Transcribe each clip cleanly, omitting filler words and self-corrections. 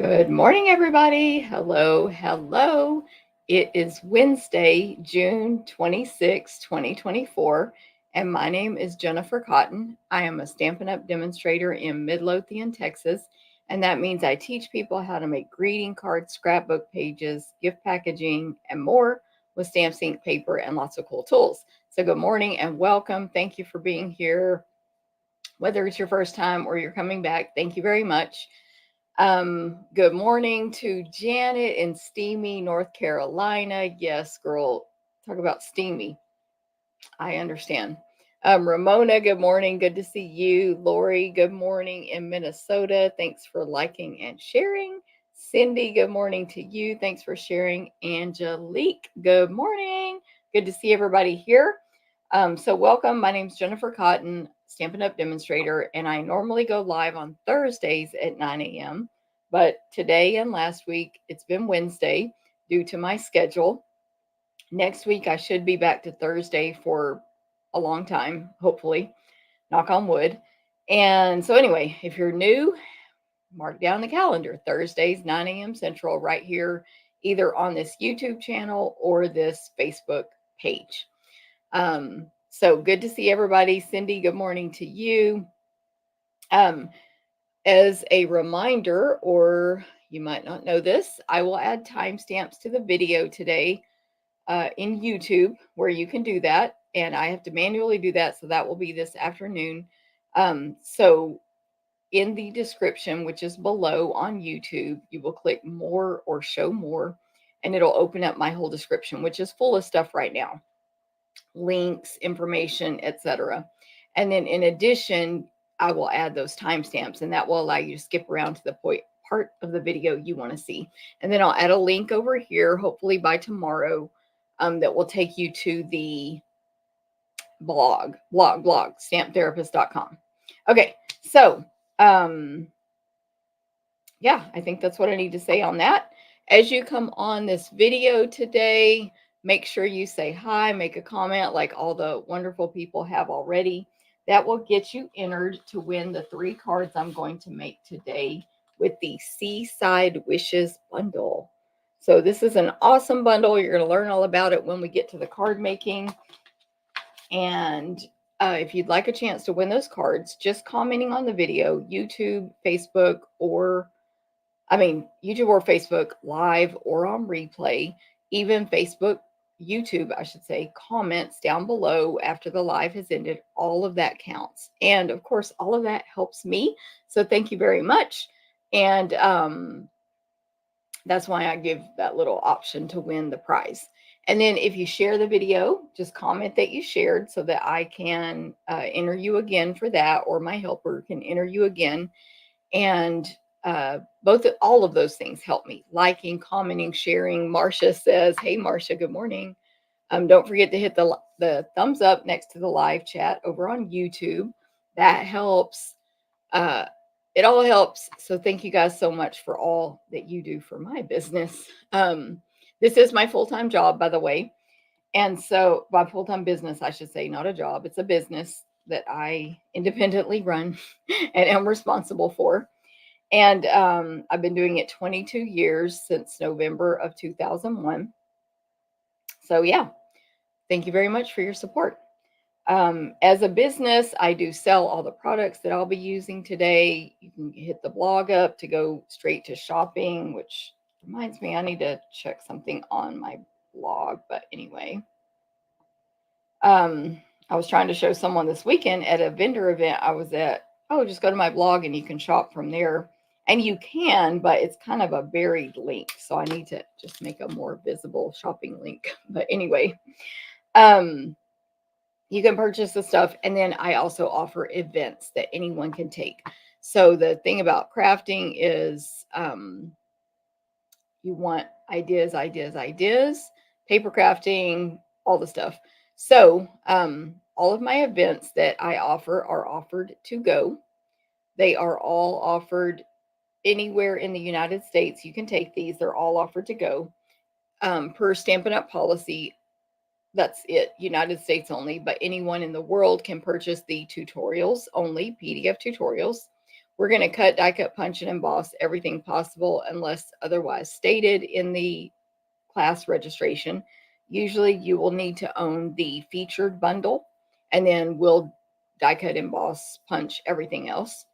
Good morning, everybody. Hello, hello. It is Wednesday, June 26, 2024, and my name is Jennifer Cotton. I am a Stampin' Up! Demonstrator in Midlothian, Texas, and that means I teach people how to make greeting cards, scrapbook pages, gift packaging, and more with stamps, ink, paper, and lots of cool tools. So, good morning and welcome. Thank you for being here. Whether it's your first time or you're coming back, thank you very much. Good morning to Janet in steamy North Carolina. Yes, girl, talk about steamy. I understand. Ramona, good morning. Good to see you. Lori, good morning in Minnesota. Thanks for liking and sharing. Cindy, good morning to you. Thanks for sharing. Angelique, good morning. Good to see everybody here. So, welcome. My name is Jennifer Cotton, Stampin' Up! Demonstrator, and I normally go live on Thursdays at 9 a.m. But today and last week, it's been Wednesday due to my schedule. Next week, I should be back to Thursday for a long time, hopefully, knock on wood. And so, anyway, if you're new, mark down the calendar Thursdays, 9 a.m. Central, right here, either on this YouTube channel or this Facebook page. So good to see everybody. Cindy, good morning to you. As a reminder, or you might not know this, I will add timestamps to the video today in YouTube where you can do that. And I have to manually do that. So that will be this afternoon. So in the description, which is below on YouTube, you will click more or show more, and it'll open up my whole description, which is full of stuff right now, links, information, etc. And then in addition, I will add those timestamps, and that will allow you to skip around to the part of the video you want to see. And then I'll add a link over here, hopefully by tomorrow, that will take you to the blog, stamptherapist.com. Okay, so yeah, I think that's what I need to say on that. As you come on this video today, make sure you say hi, make a comment like all the wonderful people have already. That will get you entered to win the 3 cards I'm going to make today with the Seaside Wishes Bundle. So this is an awesome bundle. You're going to learn all about it when we get to the card making. And if you'd like a chance to win those cards, just commenting on the video, YouTube, Facebook, or Facebook live or on replay, even Facebook, YouTube, I should say, comments down below after the live has ended. All of that counts. And of course, all of that helps me. So thank you very much. And that's why I give that little option to win the prize. And then if you share the video, just comment that you shared so that I can enter you again for that, or my helper can enter you again. And all of those things help me. Liking, commenting, sharing. Marcia says, hey, Marcia, good morning. Don't forget to hit the thumbs up next to the live chat over on YouTube. That helps. It all helps. So thank you guys so much for all that you do for my business. This is my full-time job, by the way. And so my full-time business, I should say, not a job. It's a business that I independently run and am responsible for. And I've been doing it 22 years, since November of 2001. So yeah, thank you very much for your support. As a business, I do sell all the products that I'll be using today. You can hit the blog up to go straight to shopping, which reminds me I need to check something on my blog. But anyway, I was trying to show someone this weekend at a vendor event I was at. Oh, just go to my blog and you can shop from there. And you can, but it's kind of a buried link. So I need to just make a more visible shopping link. But anyway, you can purchase the stuff. And then I also offer events that anyone can take. So the thing about crafting is you want ideas, paper crafting, all the stuff. So all of my events that I offer are offered to go. They are all offered anywhere in the United States. You can take these. They're all offered to go. Per Stampin' Up! Policy, that's it, United States only, but anyone in the world can purchase the tutorials only, PDF tutorials, We're going to cut, die cut, punch, and emboss everything possible unless otherwise stated in the class registration. Usually you will need to own the featured bundle, and then we'll die cut, emboss, punch everything else.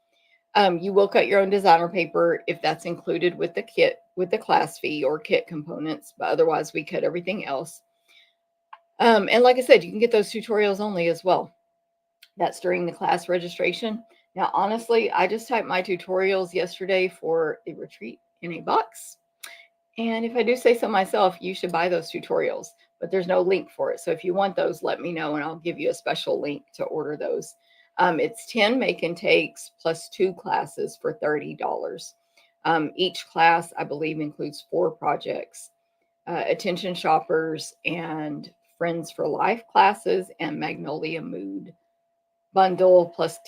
You will cut your own designer paper if that's included with the kit, with the class fee or kit components, but otherwise we cut everything else. And like I said, you can get those tutorials only as well. That's during the class registration. Now, honestly, I just typed my tutorials yesterday for a retreat in a box. And if I do say so myself, you should buy those tutorials, but there's no link for it. So if you want those, let me know and I'll give you a special link to order those. It's 10 make and takes plus 2 classes for $30. Each class, I believe, includes 4 projects, attention shoppers and friends for life classes and magnolia mood bundle plus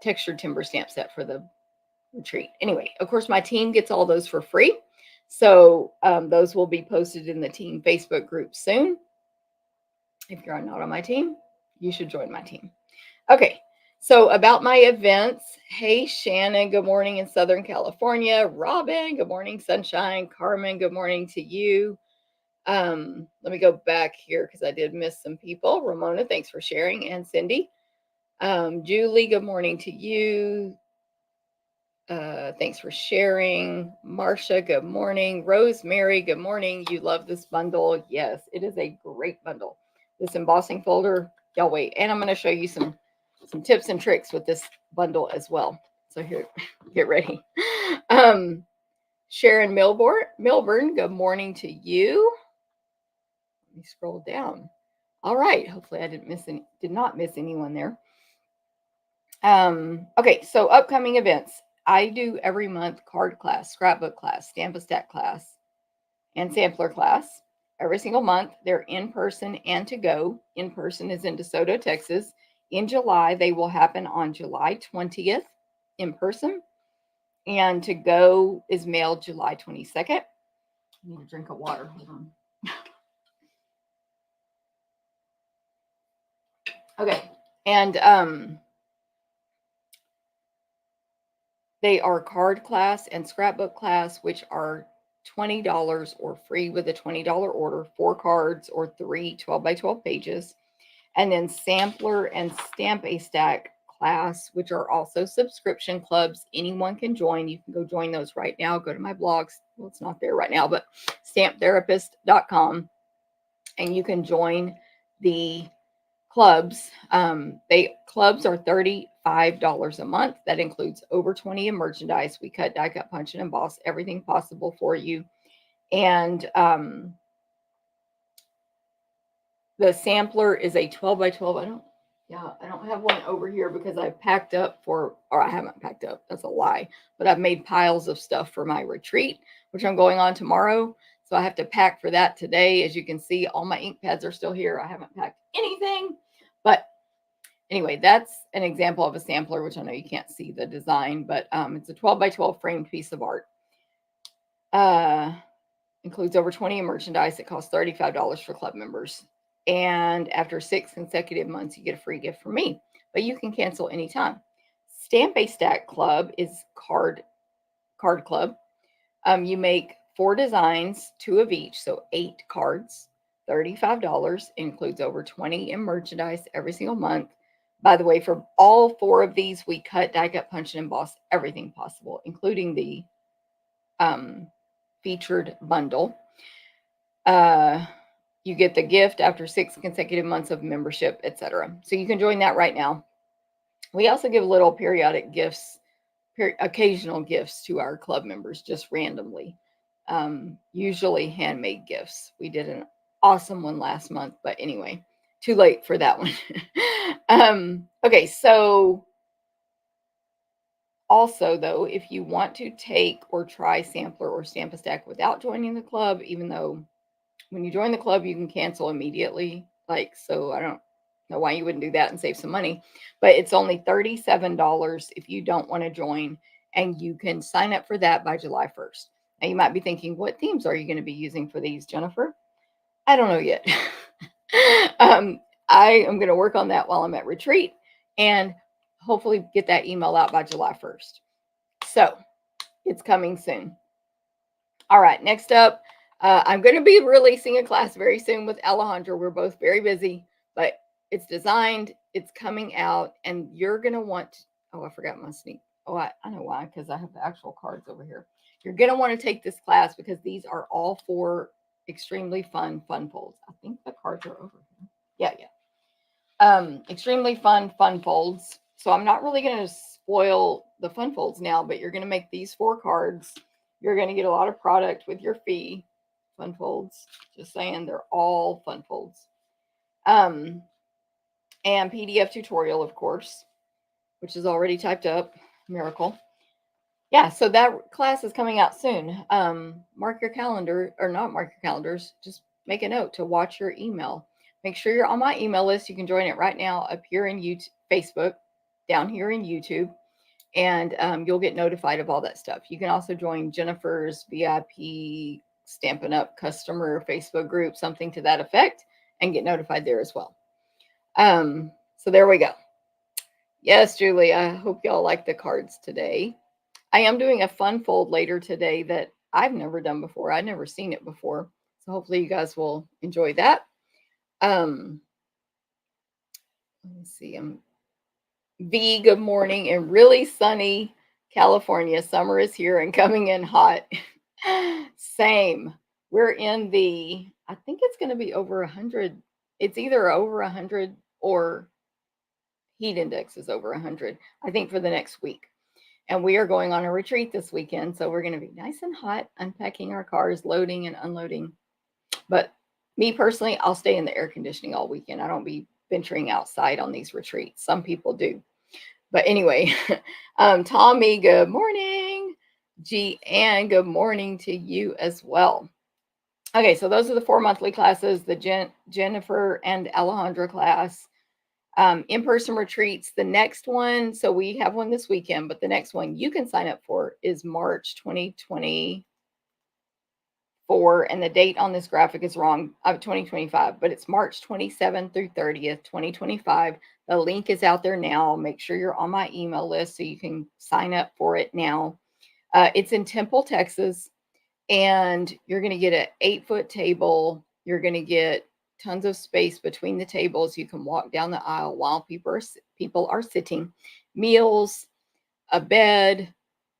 textured timber stamp set for the retreat. Anyway, of course, my team gets all those for free. So those will be posted in the team Facebook group soon. If you're not on my team, you should join my team. Okay, so about my events. Hey, Shannon, good morning in Southern California. Robin, good morning, sunshine. Carmen, good morning to you. Let me go back here because I did miss some people. Ramona, thanks for sharing. And Cindy. Julie, good morning to you. Thanks for sharing. Marcia, good morning. Rosemary, good morning. You love this bundle. Yes, it is a great bundle. This embossing folder, y'all wait. And I'm going to show you some tips and tricks with this bundle as well. So here, get ready. Sharon Milburn, good morning to you. Let me scroll down. All right. Hopefully I did not miss anyone there. Okay, so upcoming events. I do every month card class, scrapbook class, Stamp-A-Stack class, and sampler class. Every single month, they're in person and to go. In person is in DeSoto, Texas. In July, they will happen on July 20th in person. And to go is mailed July 22nd. I need a drink of water. Hold on. Okay. And they are card class and scrapbook class, which are $20 or free with a $20 order, 4 cards or 3 12 by 12 pages. And then sampler and Stamp-A-Stack class, which are also subscription clubs. Anyone can join. You can go join those right now. Go to my blogs. Well, it's not there right now, but stamптherapist.com. And you can join the clubs. Clubs are $35 a month. That includes over 20 in merchandise. We cut, die cut, punch, and emboss everything possible for you. And the sampler is a 12 by 12. I don't have one over here because I packed up or I haven't packed up. That's a lie. But I've made piles of stuff for my retreat, which I'm going on tomorrow. So I have to pack for that today. As you can see, all my ink pads are still here. I haven't packed anything. But anyway, that's an example of a sampler, which I know you can't see the design, but it's a 12 by 12 framed piece of art. Includes over 20 in merchandise. It costs $35 for club members. And after 6 consecutive months, you get a free gift from me, but you can cancel anytime. Stamp-A-Stack Club is card club. You make 4 designs, 2 of each, so 8 cards, $35, includes over 20 in merchandise every single month. By the way, for all 4 of these, we cut, die cut, punch, and emboss everything possible, including the featured bundle. You get the gift after 6 consecutive months of membership, etc. So you can join that right now. We also give little periodic gifts, occasional gifts to our club members, just randomly. Usually handmade gifts. We did an awesome one last month, but anyway, too late for that one. Okay, so also though, if you want to take or try sampler or Stamp-A-Stack without joining the club, even though when you join the club, you can cancel immediately. So I don't know why you wouldn't do that and save some money, but it's only $37 if you don't want to join, and you can sign up for that by July 1st. Now you might be thinking, what themes are you going to be using for these, Jennifer? I don't know yet. I am going to work on that while I'm at retreat and hopefully get that email out by July 1st. So it's coming soon. All right, next up, I'm going to be releasing a class very soon with Alejandra. We're both very busy, but it's designed, it's coming out, and you're going to want, oh, I forgot my sneak. Oh, I know why, because I have the actual cards over here. You're going to want to take this class because these are all four extremely fun folds. I think the cards are over here. Yeah, yeah. Extremely fun folds. So I'm not really going to spoil the fun folds now, but you're going to make these four cards. You're going to get a lot of product with your fee. Fun folds. Just saying, they're all fun folds. And PDF tutorial, of course, which is already typed up. Miracle. Yeah, so that class is coming out soon. Mark your calendar, or not mark your calendars, just make a note to watch your email. Make sure you're on my email list. You can join it right now up here in YouTube, Facebook, down here in YouTube, and you'll get notified of all that stuff. You can also join Jennifer's VIP Stampin' Up customer Facebook group, something to that effect, and get notified there as well. So there we go. Yes, Julie, I hope y'all like the cards today. I am doing a fun fold later today that I've never done before. I've never seen it before. So hopefully you guys will enjoy that. Let me see. V, good morning in really sunny California. Summer is here and coming in hot. Same. We're in the, I think it's going to be over 100. It's either over 100 or heat index is over 100, I think, for the next week. And we are going on a retreat this weekend. So we're going to be nice and hot, unpacking our cars, loading and unloading. But me personally, I'll stay in the air conditioning all weekend. I don't be venturing outside on these retreats. Some people do. But anyway, Tommy, good morning. Ann, good morning to you as well. Okay, so those are the 4 monthly classes, the Jennifer and Alejandra class. In-person retreats, the next one, so we have one this weekend, but the next one you can sign up for is March 2024, and the date on this graphic is wrong, 2025, but it's March 27th through 30th, 2025. The link is out there now. Make sure you're on my email list so you can sign up for it now. It's in Temple, Texas, and you're going to get an 8-foot table. You're going to get tons of space between the tables. You can walk down the aisle while people are sitting. Meals, a bed,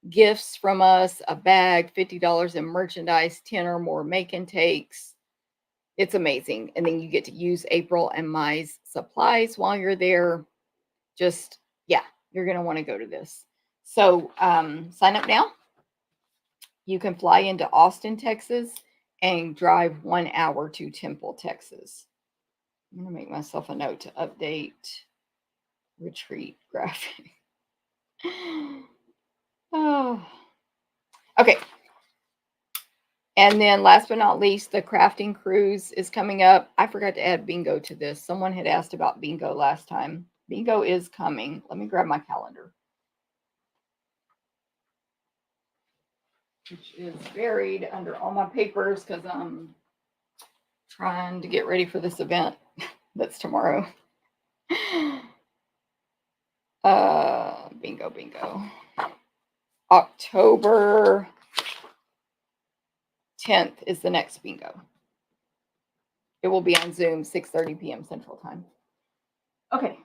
gifts from us, a bag, $50 in merchandise, 10 or more make and takes. It's amazing. And then you get to use April and Mai's supplies while you're there. Just, yeah, you're going to want to go to this. So sign up now. You can fly into Austin, Texas, and drive 1 hour to Temple, Texas. I'm going to make myself a note to update retreat graphic. Oh. Okay. And then last but not least, the crafting cruise is coming up. I forgot to add bingo to this. Someone had asked about bingo last time. Bingo is coming. Let me grab my calendar, which is buried under all my papers because I'm trying to get ready for this event that's tomorrow. Bingo. October 10th is the next bingo. It will be on Zoom, 6:30 p.m. Central Time. Okay.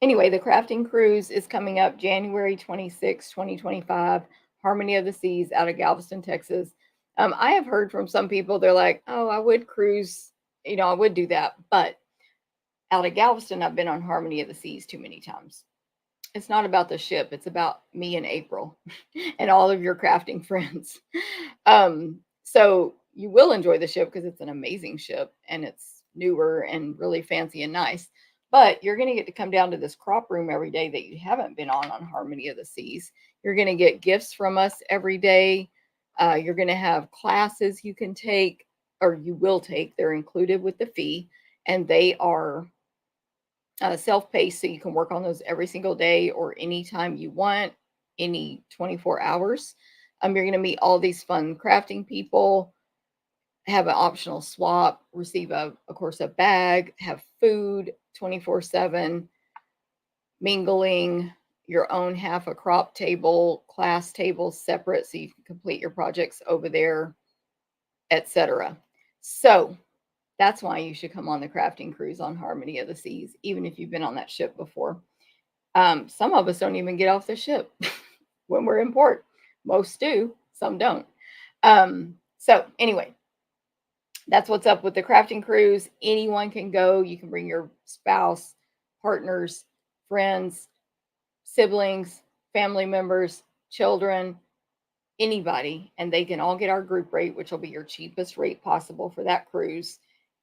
Anyway, the crafting cruise is coming up January 26, 2025. Harmony of the Seas out of Galveston, Texas. I have heard from some people, they're like, oh, I would cruise, I would do that. But out of Galveston, I've been on Harmony of the Seas too many times. It's not about the ship. It's about me and April and all of your crafting friends. So you will enjoy the ship because it's an amazing ship and it's newer and really fancy and nice. But you're going to get to come down to this crop room every day that you haven't been on Harmony of the Seas. You're going to get gifts from us every day. You're going to have classes you can take, or you will take. They're included with the fee, and they are self-paced, so you can work on those every single day or anytime you want, any 24 hours. You're going to meet all these fun crafting people, have an optional swap, receive of course, a bag, have food 24/7, mingling. your own half a crop table, class table separate so you can complete your projects over there, etc. So that's why you should come on the crafting cruise on Harmony of the Seas, even if you've been on that ship before. Some of us don't even get off the ship when we're in port. Most do, some don't. So anyway, that's what's up with the crafting cruise. Anyone can go. You can bring your spouse, partners, friends, siblings, family members, children, anybody, and they can all get our group rate, which will be your cheapest rate possible for that cruise.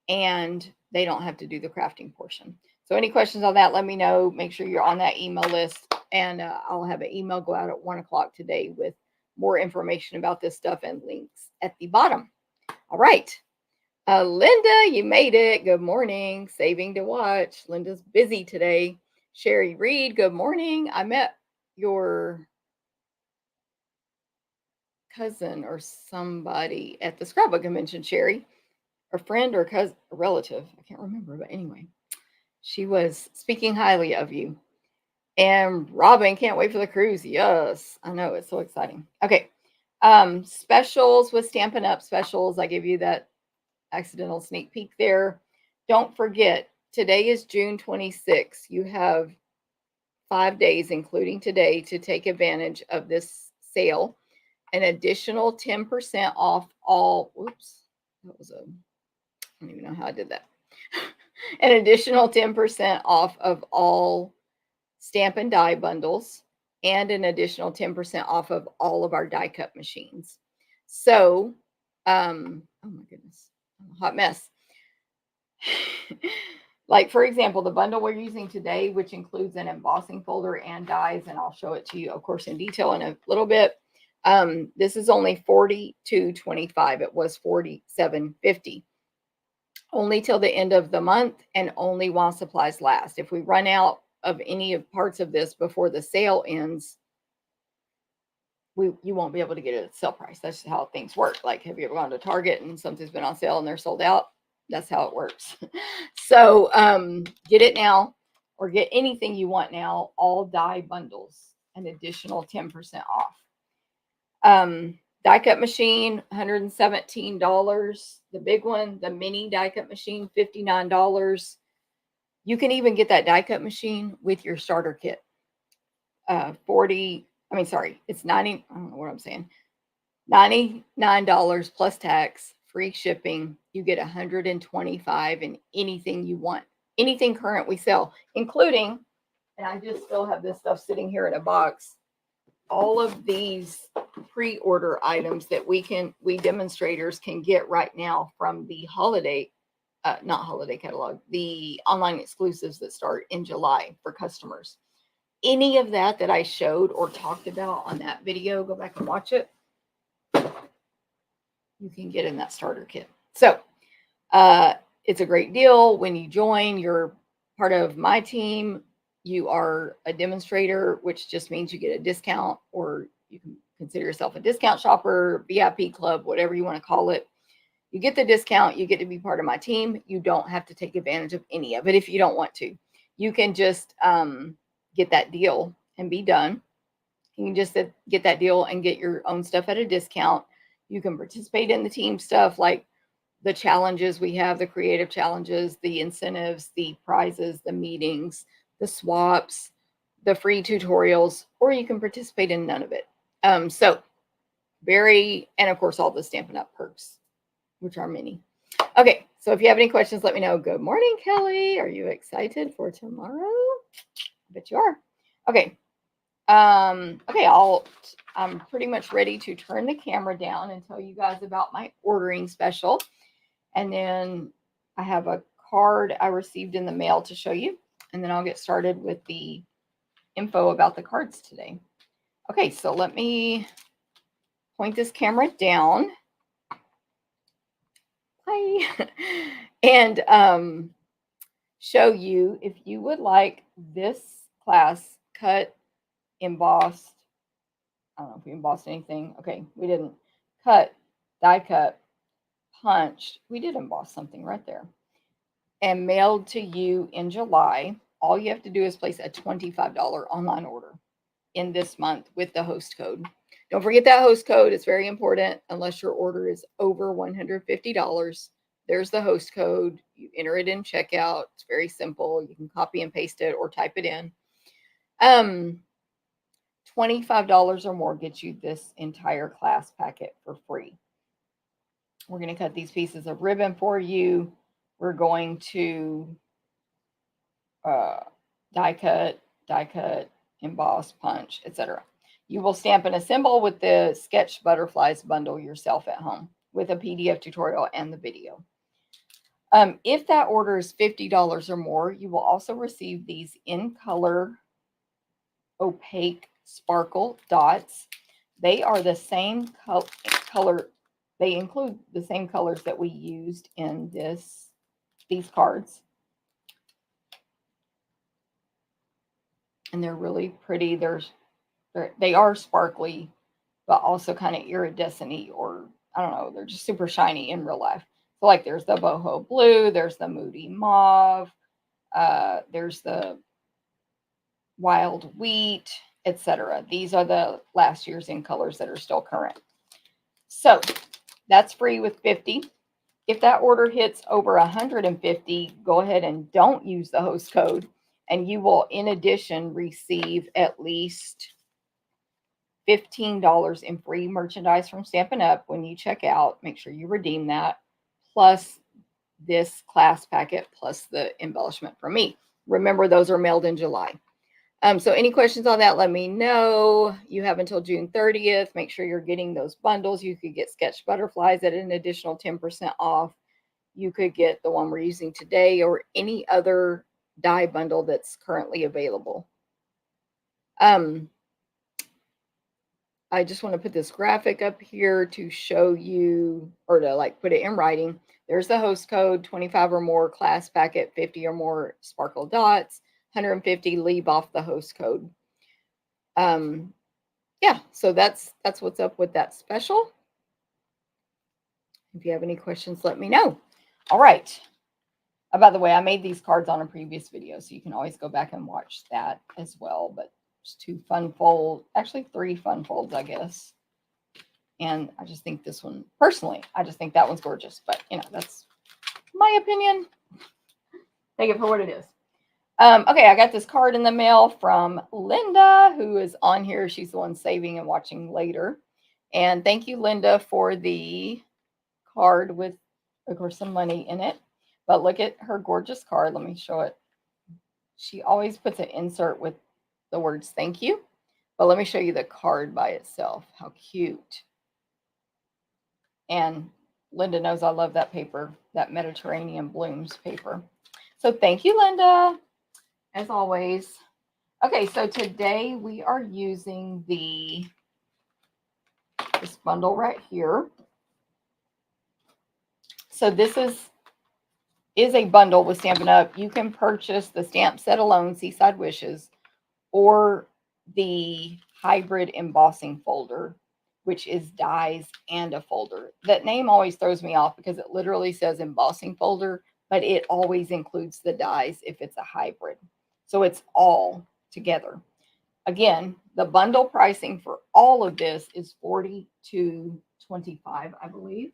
And they don't have to do the crafting portion. So any questions on that, let me know. Make sure you're on that email list. And I'll have an email go out at 1 o'clock today with more information about this stuff and links at the bottom. All right. Linda, you made it. Good morning. Saving to watch. Linda's busy today. Sherry Reed, good morning. I met your cousin or somebody at the scrapbook convention, Sherry, a friend or cousin, a relative. I can't remember, but anyway, she was speaking highly of you. And Robin, can't wait for the cruise. Yes, I know, it's so exciting. Okay, specials with Stampin' Up specials. I give you that accidental sneak peek there. Don't forget, today is June 26th. You have 5 days, including today, to take advantage of this sale. An additional 10% off all, whoops, that was a, I don't even know how I did that. An additional 10% off of all stamp and die bundles, and an additional 10% off of all of our die cut machines. So, oh my goodness, I'm a hot mess. Like, for example, the bundle we're using today, which includes an embossing folder and dies, and I'll show it to you, of course, in detail in a little bit. This is only $42.25. It was $47.50. Only till the end of the month and only while supplies last. If we run out of any of parts of this before the sale ends, you won't be able to get it at sale price. That's how things work. Like, have you ever gone to Target and something's been on sale and they're sold out? That's how it works. So get it now, or get anything you want now. All die bundles, an additional 10% off. Die cut machine, $117. The big one, the mini die cut machine, $59. You can even get that die cut machine with your starter kit. It's 90, I don't know what I'm saying. $99 plus tax, free shipping. You get 125 in anything you want. Anything current we sell, including, and I just still have this stuff sitting here in a box, all of these pre-order items that we demonstrators can get right now from the not holiday catalog, the online exclusives that start in July for customers. Any of that I showed or talked about on that video, go back and watch it. You can get in that starter kit. So it's a great deal. When you join, you're part of my team. You are a demonstrator, which just means you get a discount, or you can consider yourself a discount shopper, VIP club, whatever you want to call it. You get the discount. You get to be part of my team. You don't have to take advantage of any of it if you don't want to. You can just get that deal and be done. You can just get that deal and get your own stuff at a discount. You can participate in the team stuff, like the challenges we have, the creative challenges, the incentives, the prizes, the meetings, the swaps, the free tutorials, or you can participate in none of it. And of course, all the Stampin' Up perks, which are many. Okay, so if you have any questions, let me know. Good morning, Kelly. Are you excited for tomorrow? I bet you are. Okay. I'm pretty much ready to turn the camera down and tell you guys about my ordering special. And then I have a card I received in the mail to show you. And then I'll get started with the info about the cards today. Okay, so let me point this camera down. Hi. And show you, if you would like this class cut, embossed, I don't know if we embossed anything. Okay, we didn't. Cut, die cut, punched. We did emboss something right there. And mailed to you in July. All you have to do is place a $25 online order. in this month with the host code. Don't forget that host code. It's very important unless your order is over $150. There's the host code. You enter it in checkout. It's very simple. You can copy and paste it or type it in. $25 or more gets you this entire class packet for free. We're going to cut these pieces of ribbon for you. We're going to die cut, emboss, punch, etc. You will stamp and assemble with the Sketch Butterflies bundle yourself at home with a PDF tutorial and the video. If that order is $50 or more, you will also receive these in color Opaque Sparkle Dots. They are the same color. They include the same colors that we used in these cards. And they're really pretty. They are sparkly, but also kind of iridescent-y, or I don't know, they're just super shiny in real life. So like there's the boho blue, there's the moody mauve, there's the wild wheat, etc. These are the last year's in colors that are still current. So that's free with 50. If that order hits over 150, go ahead and don't use the host code, and you will in addition receive at least $15 in free merchandise from Stampin' Up when you check out. Make sure you redeem that, plus this class packet, plus the embellishment from me. Remember, those are mailed in July. So any questions on that, let me know. You have until June 30th. Make sure you're getting those bundles. You could get Sketch Butterflies at an additional 10% off. You could get the one we're using today or any other die bundle that's currently available. I just want to put this graphic up here to show you, or to like put it in writing. There's the host code, 25 or more class packet, 50 or more sparkle dots, 150 leave off the host code. Yeah, so that's what's up with that special. If you have any questions, let me know. All right. By the way, I made these cards on a previous video, so you can always go back and watch that as well. But there's 2 fun folds, actually 3 fun folds, I guess. And I just think this one, personally, I just think that one's gorgeous. But, you know, that's my opinion. Take it for what it is. Okay, I got this card in the mail from Linda, who is on here. She's the one saving and watching later. And thank you, Linda, for the card with, of course, some money in it. But look at her gorgeous card. Let me show it. She always puts an insert with the words thank you. But let me show you the card by itself. How cute. And Linda knows I love that paper, that Mediterranean Blooms paper. So thank you, Linda, as always. Okay, so today we are using this bundle right here. So this is a bundle with Stampin' Up. You can purchase the stamp set alone, Seaside Wishes, or the hybrid embossing folder, which is dies and a folder. That name always throws me off because it literally says embossing folder, but it always includes the dies if it's a hybrid. So it's all together. Again, the bundle pricing for all of this is $42.25, I believe.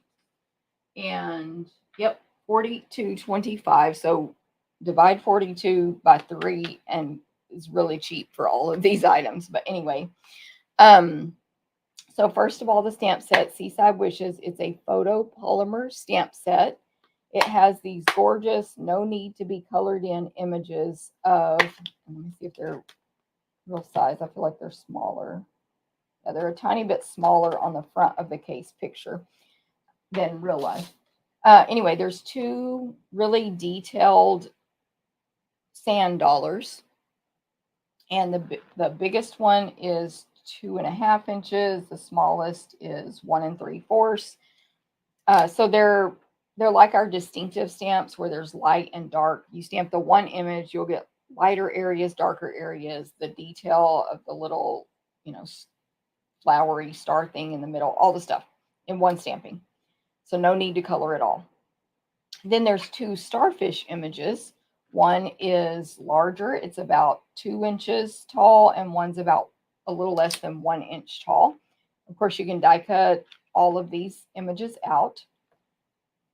And yep, $42.25. So divide 42 by 3 and it's really cheap for all of these items. But anyway, so first of all, the stamp set, Seaside Wishes, it's a photopolymer stamp set. It has these gorgeous, no need to be colored in images of, let me see if they're real size. I feel like they're smaller. Yeah, they're a tiny bit smaller on the front of the case picture than real life. Anyway, there's 2 really detailed sand dollars. And the biggest one is 2.5 inches. The smallest is 1 3/4. So they're like our distinctive stamps where there's light and dark. You stamp the one image, you'll get lighter areas, darker areas, the detail of the little, you know, flowery star thing in the middle, all the stuff in one stamping. So no need to color at all. Then there's 2 starfish images. One is larger. It's about 2 inches tall, and one's about a little less than 1 inch tall. Of course, you can die cut all of these images out.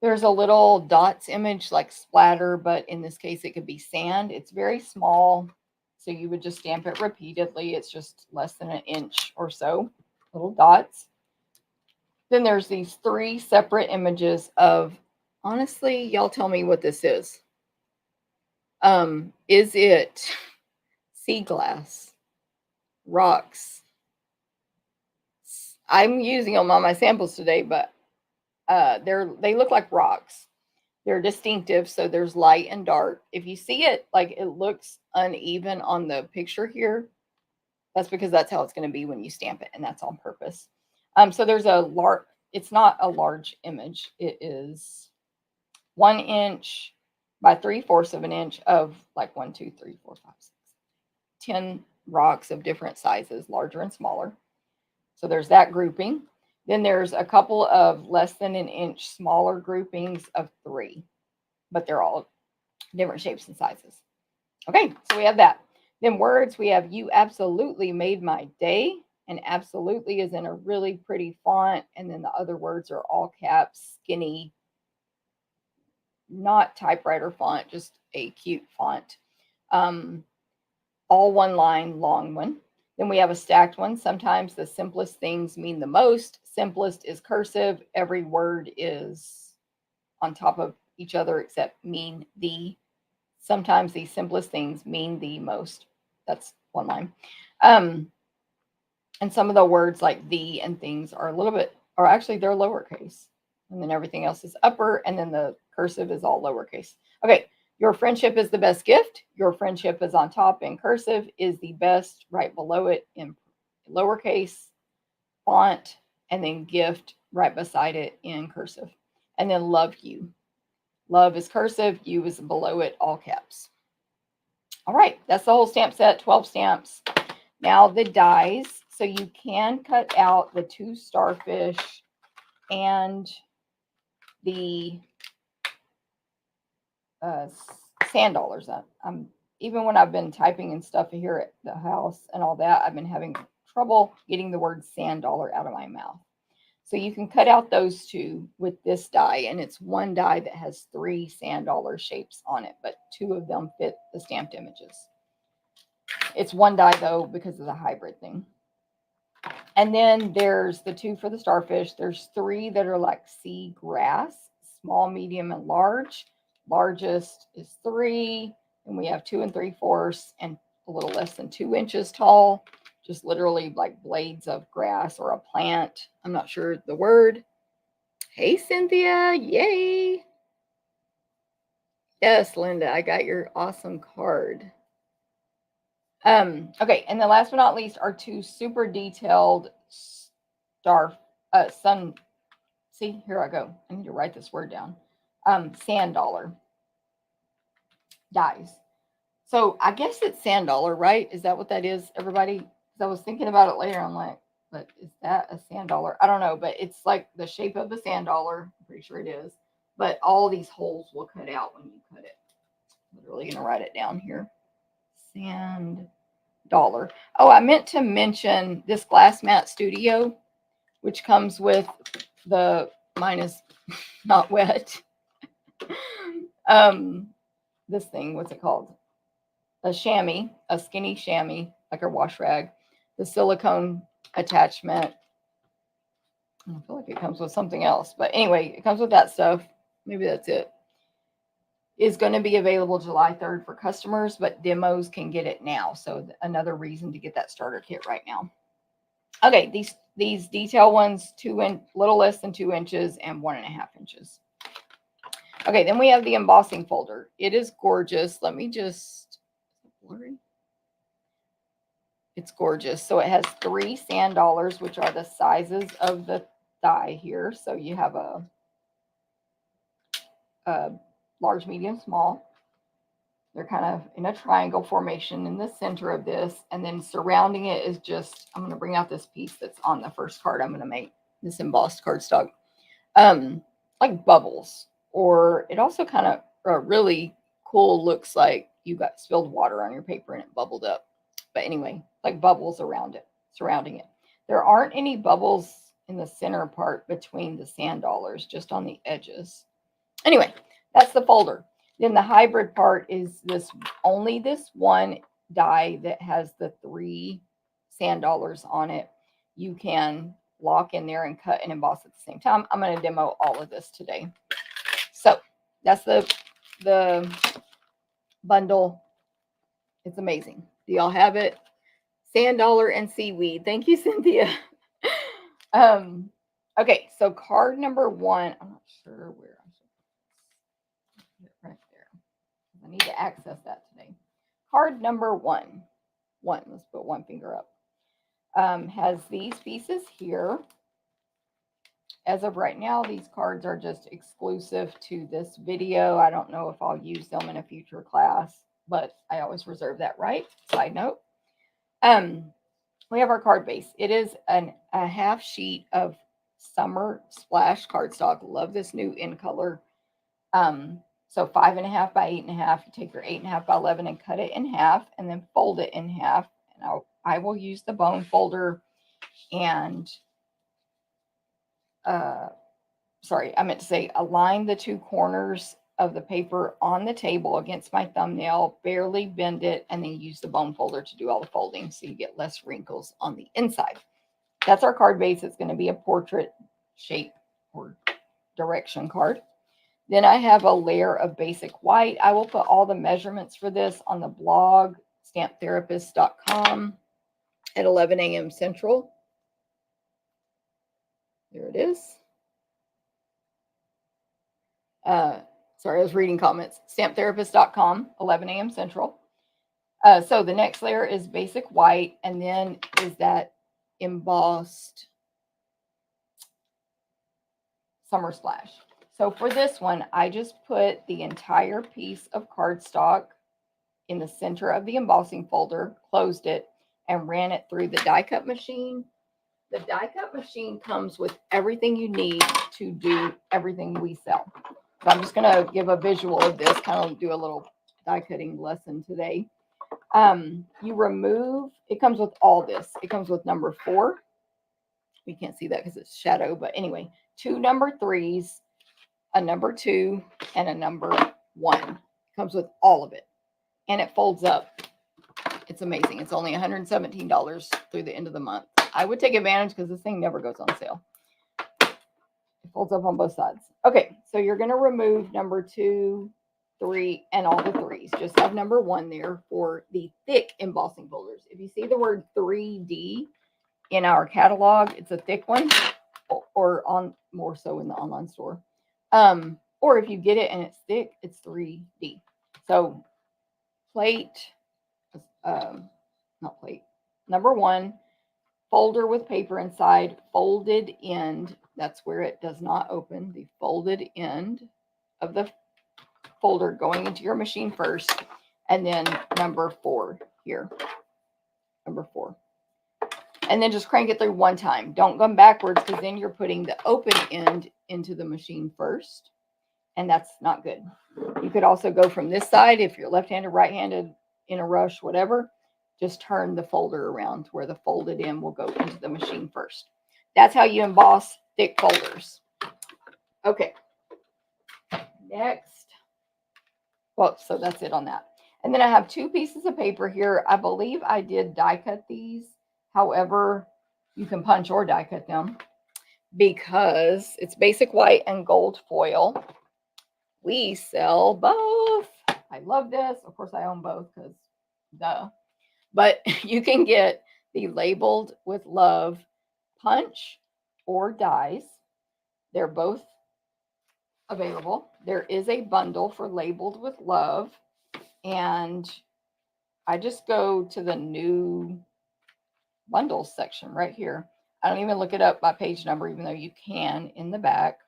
There's a little dots image like splatter, but in this case, it could be sand. It's very small, so you would just stamp it repeatedly. It's just less than 1 inch or so, little dots. Then there's these 3 separate images of, honestly, y'all tell me what this is. Is it sea glass, rocks? I'm using them on my samples today, but they look like rocks. They're distinctive, so there's light and dark. If you see it, like it looks uneven on the picture here, that's because that's how it's going to be when you stamp it, and that's on purpose. So there's a large, it's not a large image. It is 1 inch by 3/4 of an inch of like 1, 2, 3, 4, 5, 6, 10 rocks of different sizes, larger and smaller. So there's that grouping. Then there's a couple of less than 1 inch smaller groupings of 3, but they're all different shapes and sizes. Okay, so we have that. Then words, we have "You absolutely made my day," and "absolutely" is in a really pretty font, and then the other words are all caps, skinny, not typewriter font, just a cute font. All one line, long one. Then we have a stacked one. Sometimes the simplest things mean the most. Simplest is cursive. Every word is on top of each other except mean the. Sometimes the simplest things mean the most. That's one line. And some of the words like the and things are a little bit, or actually they're lowercase. And then everything else is upper, and then the cursive is all lowercase. Okay, your friendship is the best gift. Your friendship is on top in cursive, is the best right below it in lowercase font, and then gift right beside it in cursive. And then love you. Love is cursive, you is below it, all caps. All right, that's the whole stamp set, 12 stamps. Now the dies. So you can cut out the 2 starfish and the sand dollars. Even when I've been typing and stuff here at the house and all that, I've been having trouble getting the word sand dollar out of my mouth. So you can cut out those 2 with this die, and it's one die that has 3 sand dollar shapes on it, but 2 of them fit the stamped images. It's one die though because of the hybrid thing. And then there's the 2 for the starfish. There's 3 that are like sea grass, small, medium, and large. Largest is 3, and we have 2 3/4 and a little less than 2 inches tall. Just literally like blades of grass or a plant. I'm not sure the word. Hey, Cynthia. Yay. Yes, Linda, I got your awesome card. Okay, and the last but not least are 2 super detailed sun. See, here I go. I need to write this word down. Sand dollar dies. So I guess it's sand dollar, right? Is that what that is, everybody? Because I was thinking about it later. I'm like, but is that a sand dollar? I don't know, but it's like the shape of the sand dollar. I'm pretty sure it is. But all these holes will cut out when you cut it. I'm literally going to write it down here. Sand dollar. Oh, I meant to mention this Glass Mat Studio, which comes with mine is not wet. This thing, what's it called? A chamois, a skinny chamois, like a wash rag. The silicone attachment. I feel like it comes with something else, but anyway, it comes with that stuff. Maybe that's it. Is going to be available July 3rd for customers, but demos can get it now. So another reason to get that starter kit right now. Okay, these detail ones, little less than 2 inches and 1.5 inches. Okay, then we have the embossing folder. It is gorgeous. Let me just blurry. It's gorgeous. So it has 3 sand dollars, which are the sizes of the die here. So you have a large, medium, small. They're kind of in a triangle formation in the center of this. And then surrounding it is just, I'm going to bring out this piece that's on the first card I'm going to make, this embossed cardstock. Like bubbles. Or it also kind of really cool looks like you got spilled water on your paper and it bubbled up. But anyway, like bubbles around it. surrounding it. There aren't any bubbles in the center part between the sand dollars, just on the edges. Anyway, that's the folder. Then the hybrid part is only this one die that has the 3 sand dollars on it. You can lock in there and cut and emboss at the same time. I'm going to demo all of this today. So that's the bundle. It's amazing. Do y'all have it? Sand dollar and seaweed. Thank you, Cynthia. Okay, so card number 1. I'm not sure where I should put it. Right there. I need to access that today. Card number 1. Let's put one finger up. Has these pieces here. As of right now, these cards are just exclusive to this video. I don't know if I'll use them in a future class, but I always reserve that right. Side note. We have our card base. It is a half sheet of summer splash cardstock. Love this new in color. So 5.5 by 8.5. You take your 8.5 by 11 and cut it in half, and then fold it in half. And I will use the bone folder and sorry, I meant to say align the 2 corners of the paper on the table against my thumbnail, barely bend it, and then use the bone folder to do all the folding so you get less wrinkles on the inside. That's our card base. It's going to be a portrait shape or direction card. Then I have a layer of basic white. I will put all the measurements for this on the blog, stamptherapist.com at 11 a.m. Central. There it is. Sorry, I was reading comments. Stamptherapist.com, 11 a.m. Central. So the next layer is basic white, and then is that embossed summer splash. So for this one, I just put the entire piece of cardstock in the center of the embossing folder, closed it, and ran it through the die cut machine. The die cut machine comes with everything you need to do everything we sell. So I'm just going to give a visual of this, kind of do a little die cutting lesson today. You remove, it comes with all this. It comes with number 4. We can't see that because it's shadow, but anyway, 2 number 3s, a number 2, and a number 1. It comes with all of it. And it folds up. It's amazing. It's only $117 through the end of the month. I would take advantage because this thing never goes on sale. It folds up on both sides. Okay, so you're going to remove number 2, 3, and all the 3s. Just have number 1 there for the thick embossing folders. If you see the word 3D in our catalog, it's a thick one, or on more so in the online store. Or if you get it and it's thick, it's 3D. So plate, not plate, number 1, folder with paper inside, folded end. That's where it does not open. The folded end of the folder going into your machine first. And then number 4 here. Number 4. And then just crank it through one time. Don't come backwards because then you're putting the open end into the machine first. And that's not good. You could also go from this side if you're left-handed, right-handed, in a rush, whatever. Just turn the folder around where the folded end will go into the machine first. That's how you emboss thick folders. Okay. Next. Well, so that's it on that. And then I have 2 pieces of paper here. I believe I did die cut these. However, you can punch or die cut them because it's basic white and gold foil. We sell both. I love this. Of course, I own both because duh. But you can get the labeled with love punch or dies. They're both available. There is a bundle for labeled with love. And I just go to the new bundles section right here. I don't even look it up by page number, even though you can in the back,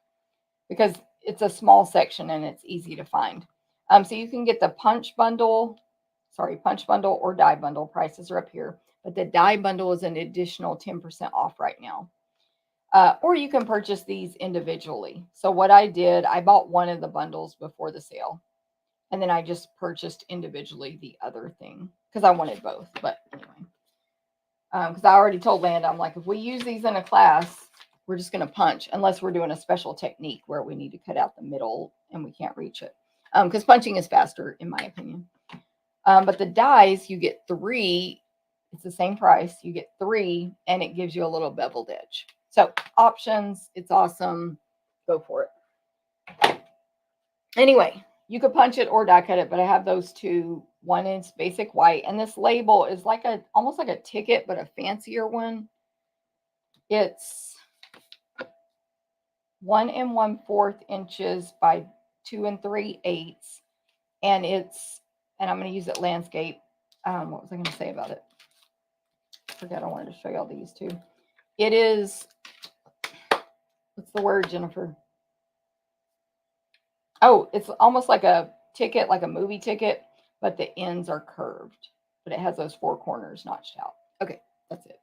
because it's a small section and it's easy to find. So you can get the punch bundle or die bundle. Prices are up here, but the die bundle is an additional 10% off right now. Or you can purchase these individually. So what I did, I bought one of the bundles before the sale, and then I just purchased individually the other thing because I wanted both. But anyway, Because I already told Landa, I'm like, if we use these in a class, we're just going to punch, unless we're doing a special technique where we need to cut out the middle and we can't reach it. Because punching is faster, in my opinion. But the dies, you get 3. It's the same price. You get 3, and it gives you a little beveled edge. So options, it's awesome. Go for it. Anyway, you could punch it or die cut it, but I have those two. One is basic white, and this label is like almost like a ticket, but a fancier one. It's 1 1/4 inches by 2 3/8, and I'm going to use it landscape. What was I going to say about it? I forgot I wanted to show y'all these two. It is, what's the word, Jennifer? Oh, it's almost like a ticket, like a movie ticket, but the ends are curved. But it has those 4 corners notched out. Okay, that's it.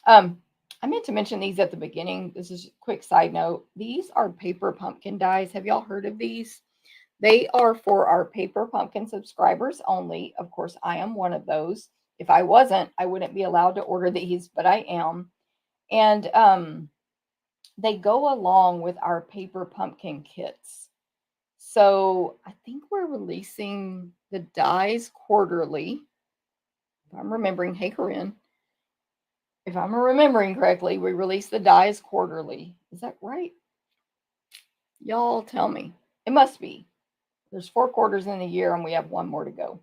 I meant to mention these at the beginning. This is a quick side note. These are paper pumpkin dies. Have y'all heard of these? They are for our paper pumpkin subscribers only. Of course, I am one of those. If I wasn't, I wouldn't be allowed to order these, but I am. And they go along with our paper pumpkin kits. So I think we're releasing the dies quarterly. If I'm remembering, hey Corinne, if I'm remembering correctly, we release the dies quarterly. Is that right? Y'all tell me. It must be. There's 4 quarters in a year and we have 1 more to go.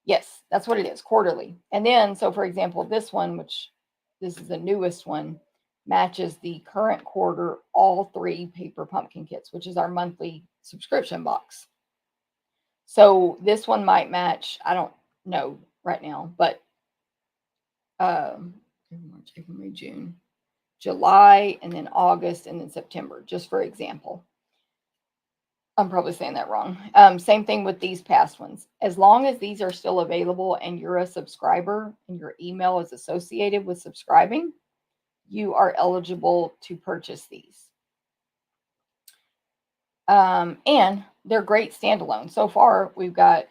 Yes, that's what it is, quarterly. And then, so for example, this one, which this is the newest one, matches the current quarter, all 3 paper pumpkin kits, which is our monthly subscription box. So this one might match, I don't know right now, but March, April, May, June, July, and then August, and then September, just for example. I'm probably saying that wrong. Same thing with these past ones. As long as these are still available and you're a subscriber and your email is associated with subscribing, you are eligible to purchase these. And they're great standalone. So far, we've got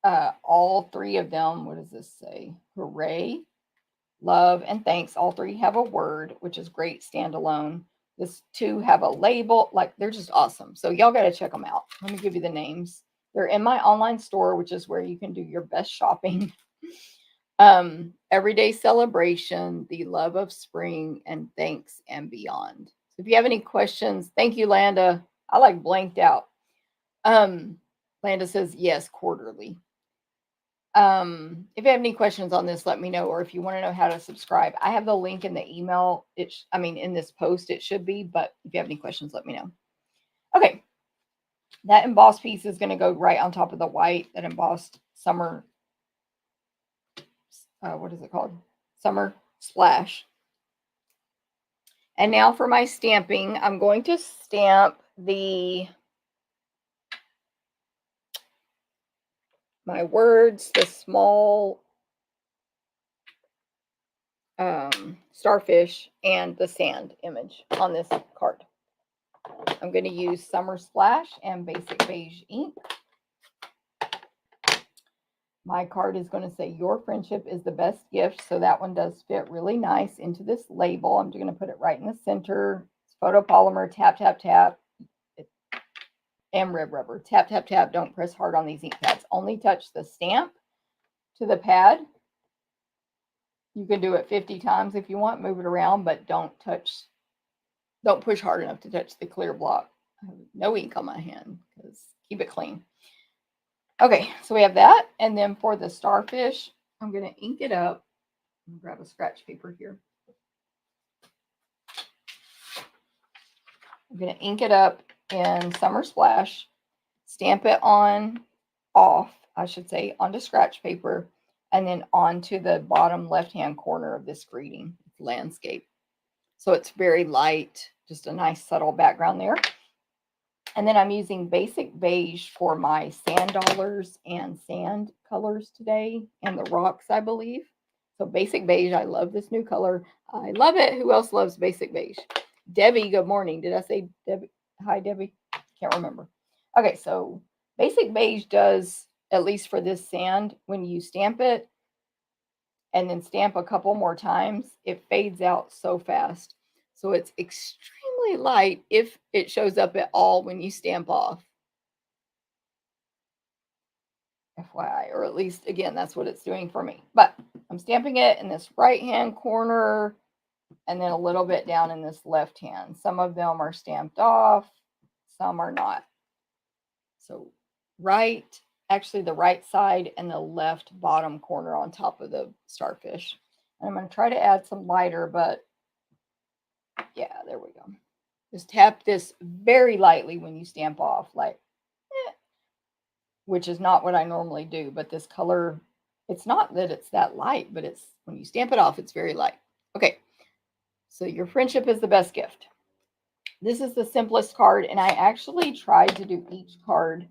all 3 of them. What does this say? Hooray, love, and thanks. All 3 have a word, which is great standalone. This 2 have a label. Like, they're just awesome. So y'all got to check them out. Let me give you the names. They're in my online store, which is where you can do your best shopping. Everyday Celebration, The Love of Spring, and Thanks and Beyond. So if you have any questions, thank you, Landa. I like blanked out. Landa says yes, quarterly. If you have any questions on this, let me know. Or if you want to know how to subscribe, I have the link in the email. In this post, it should be, but if you have any questions, let me know. Okay. That embossed piece is going to go right on top of the white, that embossed summer, what is it called? Summer Splash. And now for my stamping, I'm going to stamp my words, the small starfish, and the sand image on this card. I'm going to use Summer Splash and Basic Beige ink. My card is going to say, your friendship is the best gift. So that one does fit really nice into this label. I'm going to put it right in the center. It's photopolymer, tap, tap, tap, and rib rubber. Tap, tap, tap. Don't press hard on these ink pads. Only touch the stamp to the pad. You can do it 50 times if you want. Move it around, but don't push hard enough to touch the clear block. I have no ink on my hand because keep it clean. Okay, so we have that. And then for the starfish, I'm going to ink it up. I'm going to grab a scratch paper here. I'm going to ink it up in Summer Splash, stamp it onto scratch paper, and then onto the bottom left-hand corner of this greeting landscape. So it's very light, just a nice subtle background there. And then I'm using Basic Beige for my sand dollars and sand colors today, and the rocks, I believe. So Basic Beige, I love this new color. I love it. Who else loves Basic Beige? Debbie, good morning. Did I say Debbie? Hi, Debbie. Can't remember. Okay, so Basic Beige does, at least for this sand, when you stamp it and then stamp a couple more times, it fades out so fast. So it's extremely light if it shows up at all when you stamp off. FYI, or at least, again, that's what it's doing for me. But I'm stamping it in this right-hand corner and then a little bit down in this left hand. Some of them are stamped off, some are not. So actually the right side and the left bottom corner on top of the starfish. And I'm going to try to add some lighter, but yeah, there we go. Just tap this very lightly when you stamp off, like, which is not what I normally do, but this color, it's not that it's that light, but it's when you stamp it off, it's very light. Okay, so your friendship is the best gift. This is the simplest card, and I actually tried to do each card.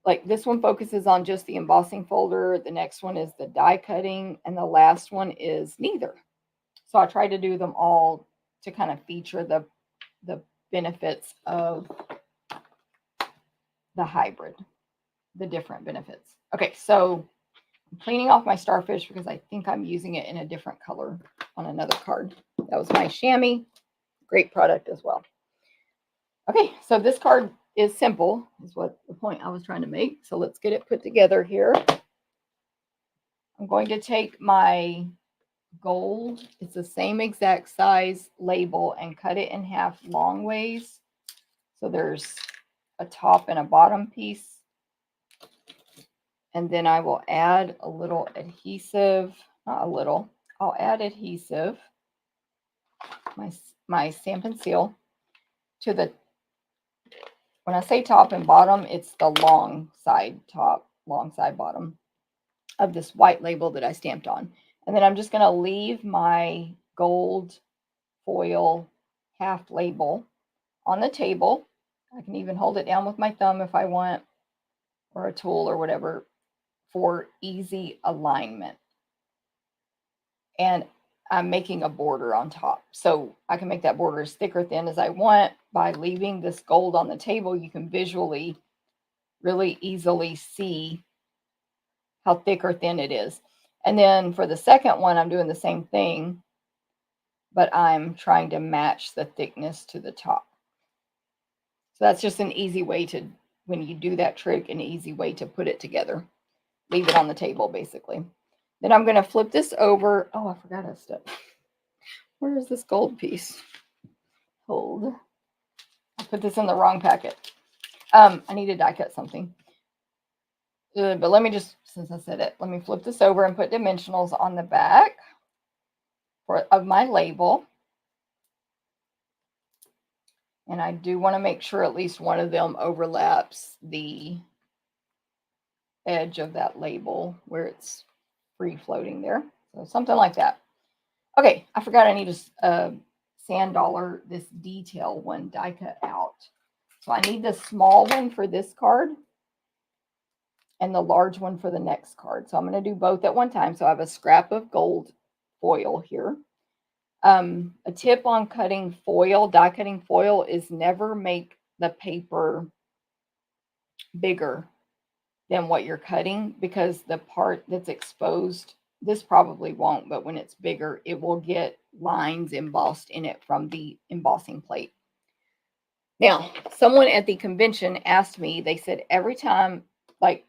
Like this one focuses on just the embossing folder, the next one is the die cutting, and the last one is neither. So I tried to do them all to kind of feature the benefits of the hybrid, the different benefits. Okay, so I'm cleaning off my starfish because I think I'm using it in a different color on another card. That was my chamois. Great product as well. Okay, so this card is simple, is what the point I was trying to make. So let's get it put together here. I'm going to take my gold, it's the same exact size label, and cut it in half long ways. So there's a top and a bottom piece. And then I will add a little adhesive, not a little, I'll add adhesive, my Stampin' Seal, to the, when I say top and bottom, it's the long side top, long side bottom of this white label that I stamped on. And then I'm just going to leave my gold foil half label on the table. I can even hold it down with my thumb if I want, or a tool or whatever, for easy alignment. And I'm making a border on top. So I can make that border as thick or thin as I want. By leaving this gold on the table, you can visually really easily see how thick or thin it is. And then for the second one, I'm doing the same thing, but I'm trying to match the thickness to the top. So that's just an easy way to, when you do that trick, an easy way to put it together. Leave it on the table, basically. Then I'm going to flip this over. Oh, I forgot a step. Where is this gold piece? Hold. I put this in the wrong packet. I need to die cut something. But let me just, since I said it, let me flip this over and put dimensionals on the back of my label. And I do want to make sure at least one of them overlaps the edge of that label where it's free floating there. So something like that. Okay, I forgot I need to sand dollar this detail one die cut out. So I need the small one for this card and the large one for the next card. So I'm going to do both at one time. So I have a scrap of gold foil here. A tip on cutting foil, die cutting foil, is never make the paper bigger than what you're cutting, because the part that's exposed, this probably won't, but when it's bigger, it will get lines embossed in it from the embossing plate. Now, someone at the convention asked me, they said every time, like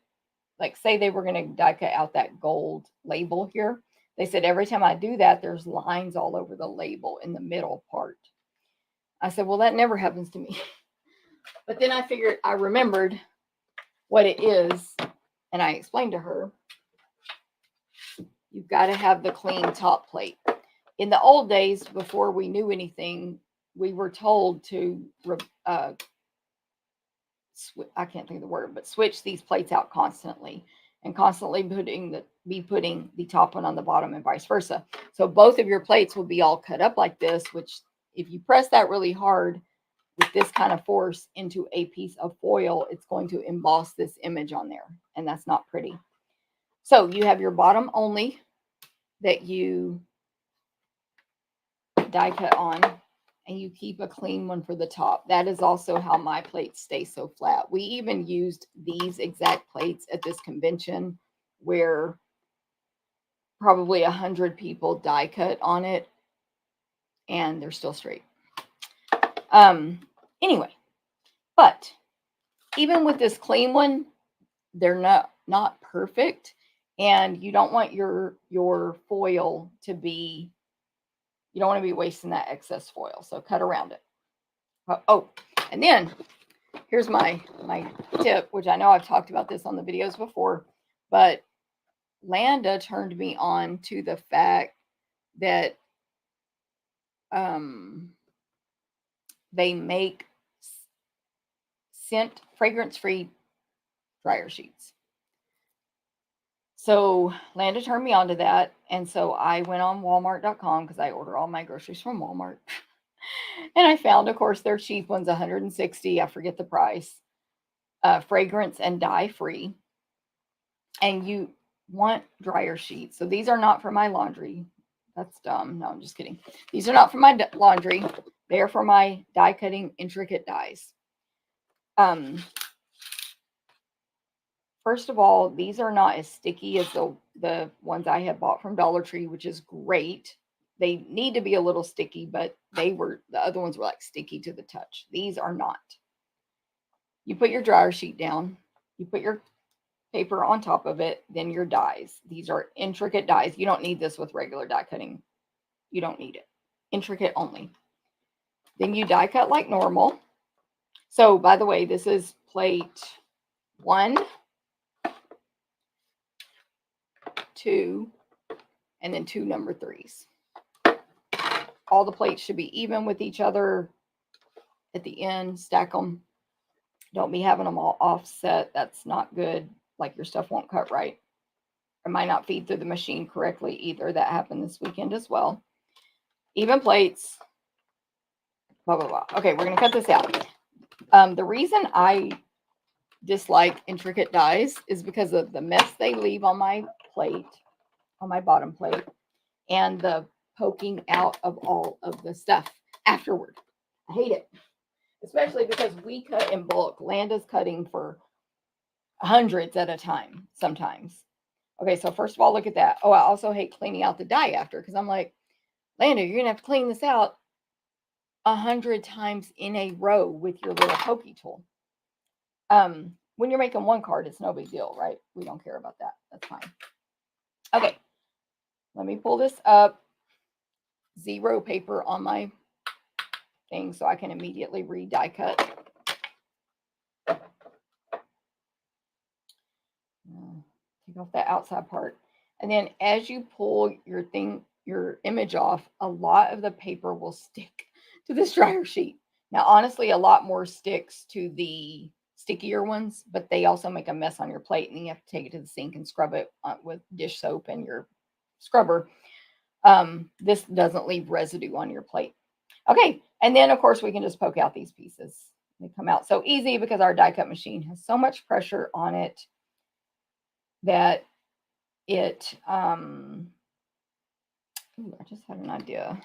say they were going to die cut out that gold label here, they said every time I do that, there's lines all over the label in the middle part. I said, well, that never happens to me. But then I remembered what it is, and I explained to her, you've got to have the clean top plate. In the old days, before we knew anything, we were told to, I can't think of the word, but switch these plates out constantly, and constantly be putting the top one on the bottom and vice versa. So both of your plates will be all cut up like this, which if you press that really hard with this kind of force into a piece of foil, it's going to emboss this image on there, and that's not pretty. So you have your bottom only that you die cut on, and you keep a clean one for the top. That is also how my plates stay so flat. We even used these exact plates at this convention, where probably 100 people die cut on it, and they're still straight. Anyway, but even with this clean one, they're not perfect, and you don't want your foil to be, you don't want to be wasting that excess foil, so cut around it. Oh, and then here's my tip, which I know I've talked about this on the videos before, but Landa turned me on to the fact that they make scent fragrance-free dryer sheets. So Landa turned me on to that, and so I went on Walmart.com because I order all my groceries from Walmart. And I found, of course, their cheap ones, 160. I forget the price. Fragrance and dye free. And you want dryer sheets. So these are not for my laundry. That's dumb. No, I'm just kidding. These are not for my laundry. They are for my die cutting intricate dies. First of all, these are not as sticky as the ones I had bought from Dollar Tree, which is great. They need to be a little sticky, but the other ones were like sticky to the touch. These are not. You put your dryer sheet down, you put your paper on top of it, then your dies. These are intricate dies. You don't need this with regular die cutting. You don't need it. Intricate only. Then you die cut like normal. So, by the way, this is plate 1, 2, and then 2 number 3s. All the plates should be even with each other at the end. Stack them. Don't be having them all offset. That's not good. Like your stuff won't cut right. It might not feed through the machine correctly either. That happened this weekend as well. Even plates. Blah, blah, blah. Okay, we're going to cut this out. The reason I dislike intricate dies is because of the mess they leave on my plate, on my bottom plate, and the poking out of all of the stuff afterward. I hate it, especially because we cut in bulk. Landa's cutting for hundreds at a time sometimes. Okay, so first of all, look at that. Oh, I also hate cleaning out the die after, because I'm like, Landa, you're gonna have to clean this out 100 times in a row with your little pokey tool. When you're making one card, it's no big deal, right? We don't care about that. That's fine. Okay, let me pull this up. 0 paper on my thing so I can immediately re-die cut. Take off that outside part. And then as you pull your image off, a lot of the paper will stick to this dryer sheet. Now, honestly, a lot more sticks to the stickier ones, but they also make a mess on your plate, and you have to take it to the sink and scrub it with dish soap and your scrubber. This doesn't leave residue on your plate. Okay, and then of course we can just poke out these pieces. They come out so easy because our die cut machine has so much pressure on it that it, I just had an idea.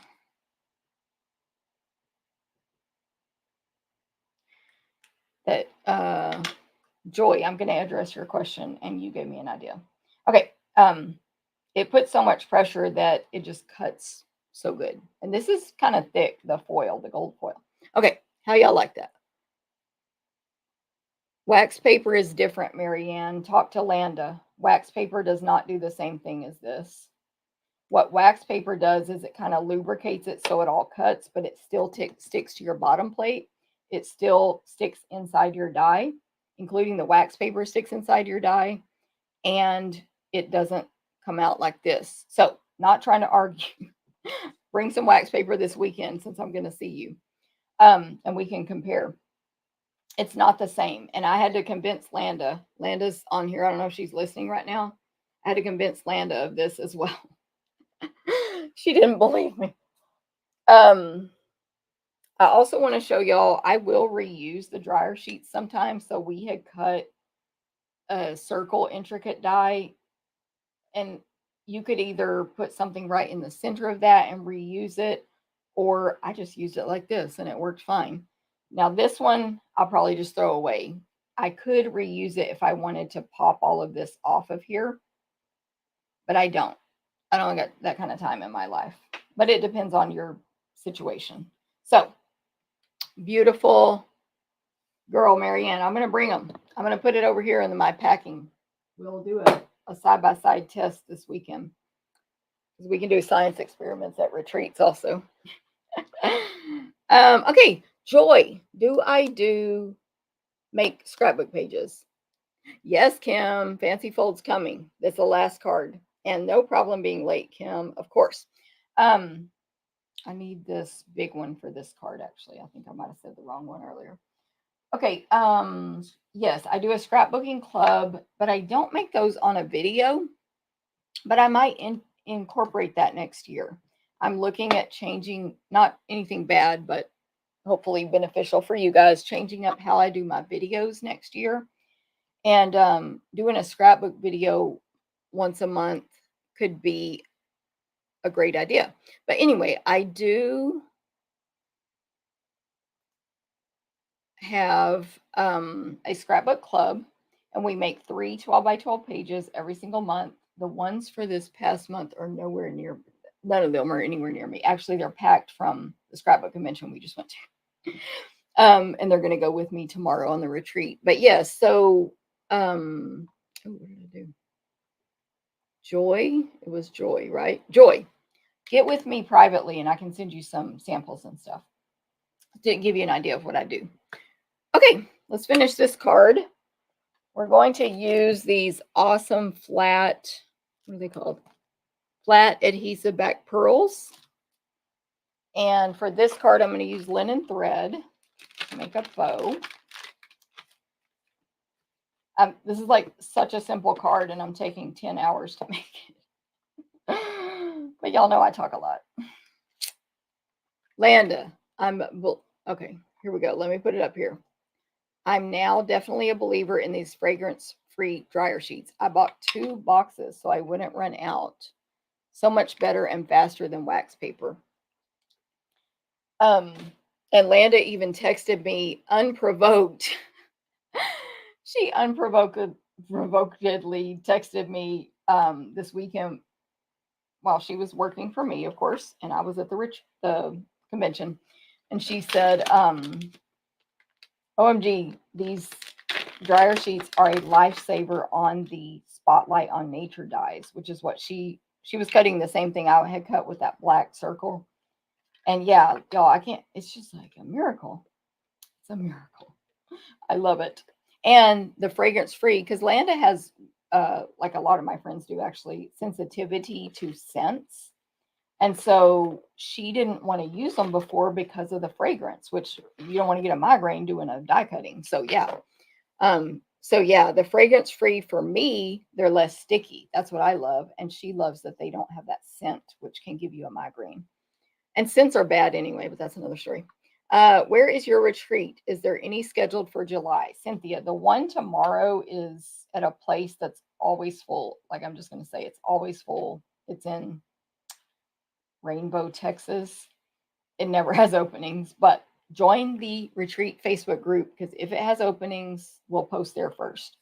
That, Joy, I'm going to address your question, and you gave me an idea. Okay, it puts so much pressure that it just cuts so good. And this is kind of thick, the foil, the gold foil. Okay, how y'all like that? Wax paper is different, Marianne. Talk to Landa. Wax paper does not do the same thing as this. What wax paper does is it kind of lubricates it so it all cuts, but it still sticks to your bottom plate. It still sticks inside your die, including the wax paper sticks inside your die, and it doesn't come out like this. So, not trying to argue. Bring some wax paper this weekend since I'm going to see you, and we can compare. It's not the same. And I had to convince Landa. Landa's on here. I don't know if she's listening right now. I had to convince Landa of this as well. She didn't believe me. I also want to show y'all, I will reuse the dryer sheets sometimes. So we had cut a circle intricate die, and you could either put something right in the center of that and reuse it, or I just used it like this and it worked fine. Now this one, I'll probably just throw away. I could reuse it if I wanted to pop all of this off of here, but I don't. I don't got that kind of time in my life, but it depends on your situation. So beautiful girl, Marianne. I'm going to bring them. I'm going to put it over here in my packing. We'll do a side-by-side test this weekend because we can do science experiments at retreats also. Okay, Joy. Do I do make scrapbook pages? Yes, Kim. Fancy Fold's coming. That's the last card. And no problem being late, Kim. Of course. I need this big one for this card, actually. I think I might have said the wrong one earlier. Okay. Yes, I do a scrapbooking club, but I don't make those on a video. But I might incorporate that next year. I'm looking at changing, not anything bad, but hopefully beneficial for you guys, changing up how I do my videos next year. And doing a scrapbook video once a month could be a great idea. But anyway, I do have a scrapbook club, and we make 3 12 by 12 pages every single month. The ones for this past month are nowhere near, none of them are anywhere near me. Actually, they're packed from the scrapbook convention we just went to. And they're going to go with me tomorrow on the retreat. But yes, so what did I do? Joy, it was Joy, right? Joy, get with me privately and I can send you some samples and stuff to give you an idea of what I do. Okay, let's finish this card. We're going to use these awesome flat, what are they called? Flat adhesive back pearls. And for this card, I'm going to use linen thread to make a bow. This is like such a simple card, and I'm taking 10 hours to make it. But y'all know I talk a lot. Landa, okay, here we go. Let me put it up here. I'm now definitely a believer in these fragrance-free dryer sheets. I bought 2 boxes so I wouldn't run out. So much better and faster than wax paper. And Landa even texted me unprovoked. She unprovokedly texted me this weekend while she was working for me, of course, and I was at the convention, and she said, "OMG, these dryer sheets are a lifesaver on the Spotlight on Nature dies," which is what she was cutting the same thing I had cut with that black circle. And yeah, y'all, I can't. It's just like a miracle. It's a miracle. I love it. And the fragrance free, because Landa has, like a lot of my friends do actually, sensitivity to scents. And so she didn't want to use them before because of the fragrance, which you don't want to get a migraine doing a die cutting. So yeah. The fragrance free for me, they're less sticky. That's what I love. And she loves that they don't have that scent, which can give you a migraine. And scents are bad anyway, but that's another story. Where is your retreat? Is there any scheduled for July? Cynthia, the one tomorrow is at a place that's always full. Like, I'm just going to say it's always full. It's in Rainbow, Texas. It never has openings, but join the retreat Facebook group because if it has openings, we'll post there first.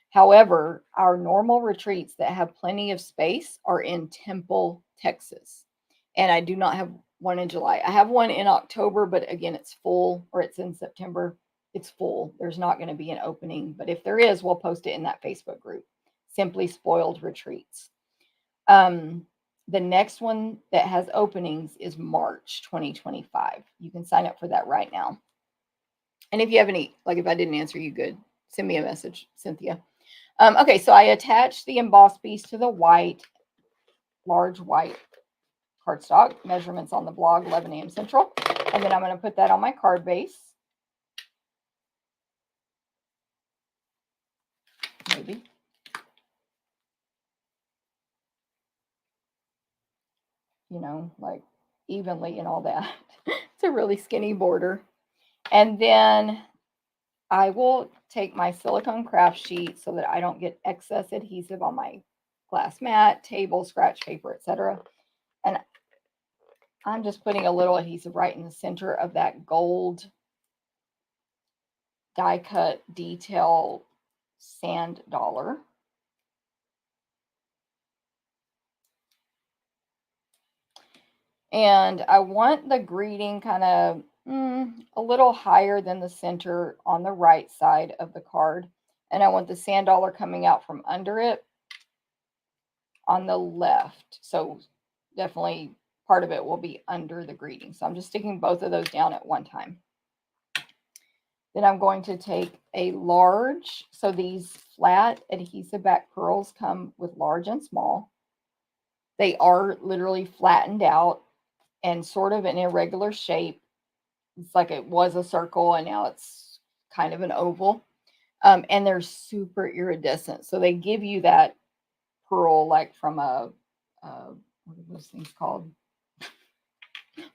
However, our normal retreats that have plenty of space are in Temple, Texas. And I do not have one in July. I have one in October, but again, it's full, or it's in September. It's full. There's not going to be an opening, but if there is, we'll post it in that Facebook group. Simply Spoiled Retreats. The next one that has openings is March 2025. You can sign up for that right now. And if you have any, like if I didn't answer you, good, send me a message, Cynthia. Okay, so I attached the embossed piece to the large white cardstock. Measurements on the blog, 11 a.m. Central. And then I'm going to put that on my card base. Maybe. You know, like evenly and all that. It's a really skinny border. And then I will take my silicone craft sheet so that I don't get excess adhesive on my glass mat, table, scratch paper, etc. And I'm just putting a little adhesive right in the center of that gold die cut detail sand dollar. And I want the greeting kind of a little higher than the center on the right side of the card. And I want the sand dollar coming out from under it on the left. So definitely part of it will be under the greeting. So I'm just sticking both of those down at one time. Then I'm going to take a large, so these flat adhesive back pearls come with large and small. They are literally flattened out and sort of an irregular shape. It's like it was a circle and now it's kind of an oval. And they're super iridescent. So they give you that pearl like from what are those things called?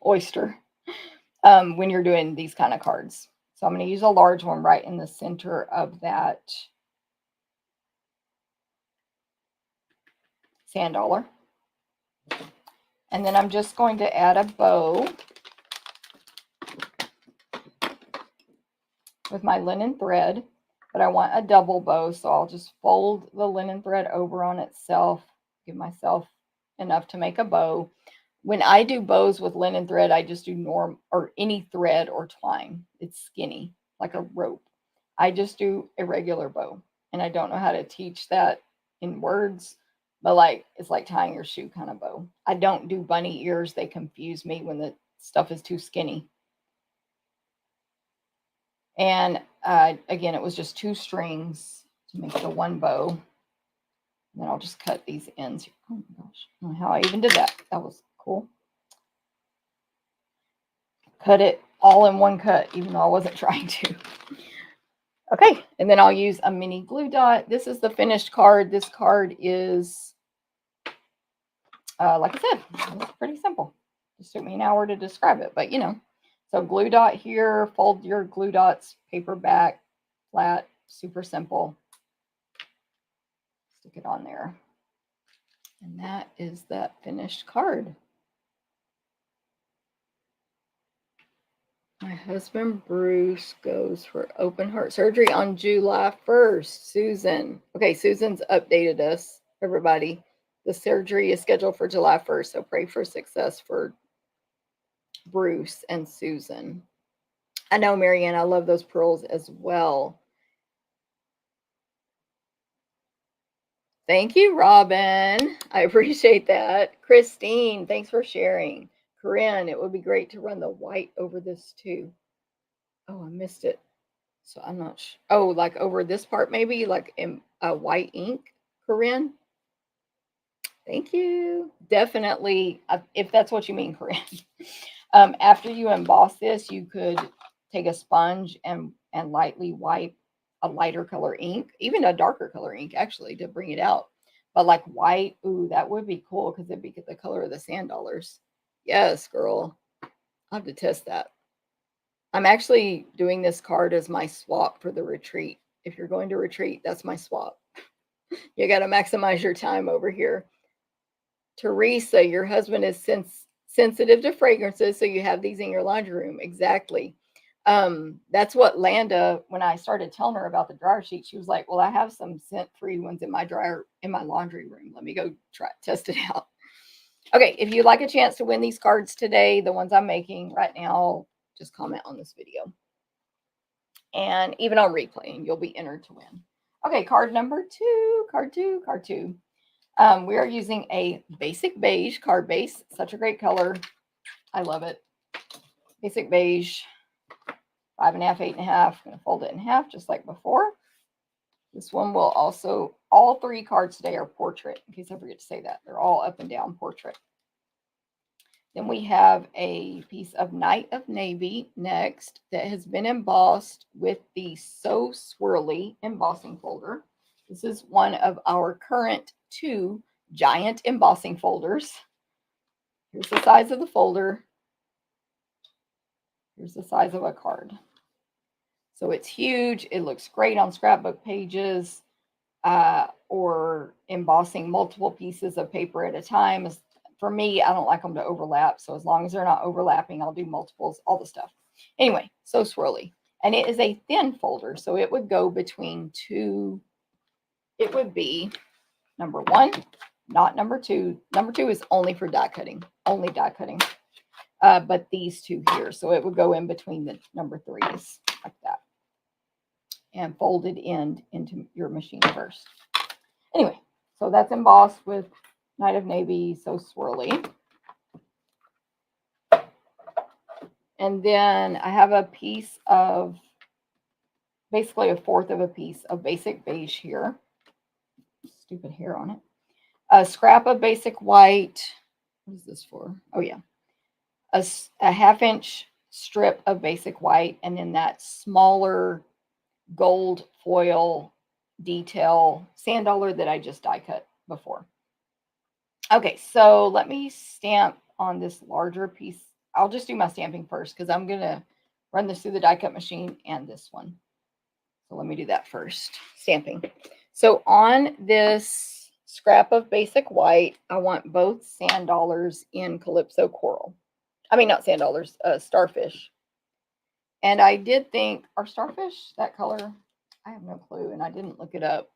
Oyster. When you're doing these kind of cards. So I'm going to use a large one right in the center of that sand dollar. And then I'm just going to add a bow with my linen thread, but I want a double bow, so I'll just fold the linen thread over on itself, give myself enough to make a bow. When I do bows with linen thread, I just do any thread or twine. It's skinny, like a rope. I just do a regular bow, and I don't know how to teach that in words, but like it's like tying your shoe kind of bow. I don't do bunny ears. They confuse me when the stuff is too skinny. And again, it was just 2 strings to make the one bow. And then I'll just cut these ends. Oh my gosh, I don't know how I even did that. That was cool. Cut it all in one cut, even though I wasn't trying to. Okay, and then I'll use a mini glue dot. This is the finished card. This card is, like I said, it's pretty simple. Just took me an hour to describe it, but you know. So glue dot here, fold your glue dots, paper back, flat, super simple. Stick it on there. And that is that finished card. My husband Bruce goes for open heart surgery on July 1st. Susan. Okay, Susan's updated us, everybody. The surgery is scheduled for July 1st, so pray for success for Bruce and Susan. I know, Marianne, I love those pearls as well. Thank you, Robin. I appreciate that. Christine, thanks for sharing. Corinne, it would be great to run the white over this too. Oh, I missed it. So I'm not sure. Oh, like over this part, maybe like in white ink, Corinne. Thank you. Definitely, if that's what you mean, Corinne. After you emboss this, you could take a sponge and lightly wipe a lighter color ink, even a darker color ink, actually, to bring it out. But like white, ooh, that would be cool because it'd be the color of the sand dollars. Yes, girl. I'll have to test that. I'm actually doing this card as my swap for the retreat. If you're going to retreat, that's my swap. You got to maximize your time over here. Teresa, your husband is sensitive to fragrances, so you have these in your laundry room. Exactly. That's what Landa, when I started telling her about the dryer sheet, she was like, well, I have some scent-free ones in my dryer in my laundry room. Let me go test it out. Okay, if you'd like a chance to win these cards today, the ones I'm making right now, just comment on this video. And even on replay, and you'll be entered to win. Okay, card number 2, card two. We are using a basic beige card base. Such a great color. I love it. Basic beige, 5.5, 8.5. I'm going to fold it in half just like before. This one will also, all 3 cards today are portrait, in case I forget to say that. They're all up and down portrait. Then we have a piece of Night of Navy next that has been embossed with the So Swirly embossing folder. This is one of our current 2 giant embossing folders. Here's the size of the folder. Here's the size of a card. So it's huge. It looks great on scrapbook pages or embossing multiple pieces of paper at a time. For me, I don't like them to overlap. So as long as they're not overlapping, I'll do multiples, all the stuff. Anyway, So Swirly. And it is a thin folder. So it would go between 2. It would be number 1, not number 2. Number 2 is only for die cutting, only die cutting. but these two here. So it would go in between the number 3s like that and folded into your machine first. Anyway, so that's embossed with Night of Navy, so swirly. And then I have a piece of, basically a fourth of a piece of basic beige here. Stupid hair on it. A scrap of basic white. What is this for? Oh, yeah. A 1/2 inch strip of basic white, and then that smaller gold foil detail sand dollar that I just die cut before. Okay, so let me stamp on this larger piece. I'll just do my stamping first because I'm going to run this through the die cut machine and this one. So let me do that first, stamping. So on this scrap of basic white, I want both sand dollars in Calypso Coral. I mean, not sand dollars, starfish. And I did think, are starfish that color? I have no clue, and I didn't look it up.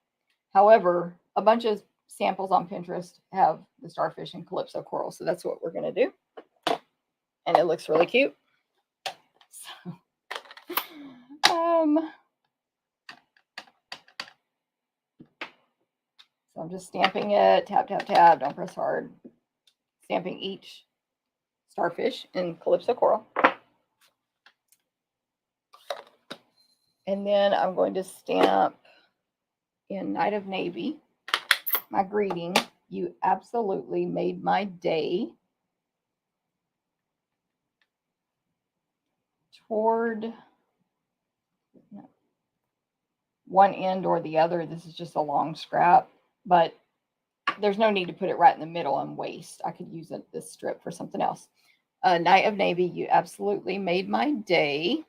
However, a bunch of samples on Pinterest have the starfish and Calypso Coral, so that's what we're going to do. And it looks really cute. So, so I'm just stamping it, tap, tap, tap, don't press hard. Stamping each starfish in Calypso Coral. And then I'm going to stamp in Night of Navy my greeting. You absolutely made my day. Toward one end or the other. This is just a long scrap, but there's no need to put it right in the middle and waste. I could use this strip for something else. Night of Navy, you absolutely made my day.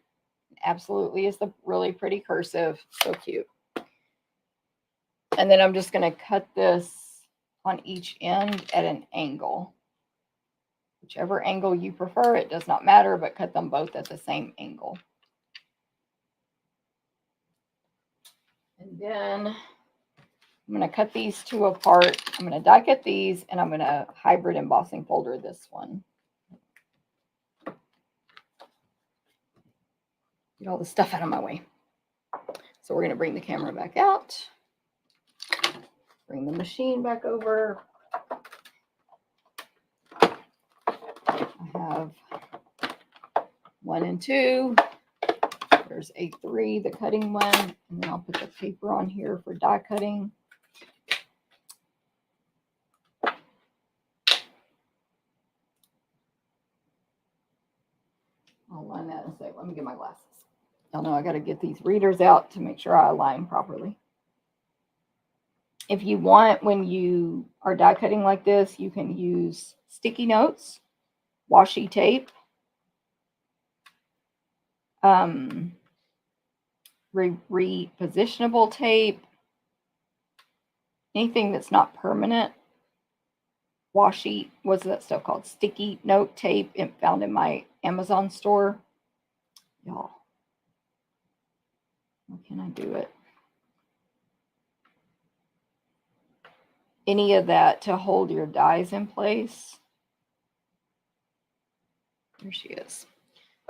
Absolutely is the really pretty cursive. So cute. And then I'm just going to cut this on each end at an angle. Whichever angle you prefer, it does not matter, but cut them both at the same angle. And then I'm going to cut these two apart. I'm going to die cut these, and I'm going to hybrid embossing folder this one. Get all the stuff out of my way. So we're going to bring the camera back out. Bring the machine back over. I have 1 and 2. There's a 3, the cutting one. And then I'll put the paper on here for die cutting. I'll line that in a sec. Let me get my glasses. Y'all know I got to get these readers out to make sure I align properly. If you want, when you are die cutting like this, you can use sticky notes, washi tape, repositionable tape, anything that's not permanent. Washi, what's that stuff called? Sticky note tape, found in my Amazon store. Y'all, how can I do it? Any of that to hold your dies in place. There she is.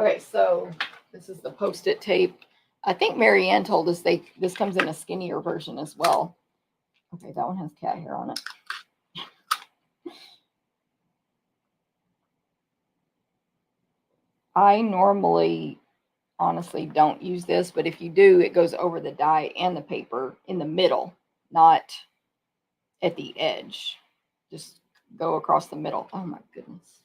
Okay, so this is the Post-it tape. I think Marianne told us this comes in a skinnier version as well. Okay, that one has cat hair on it. I normally, honestly, don't use this, but if you do, it goes over the die and the paper in the middle, not at the edge. Just go across the middle. Oh my goodness.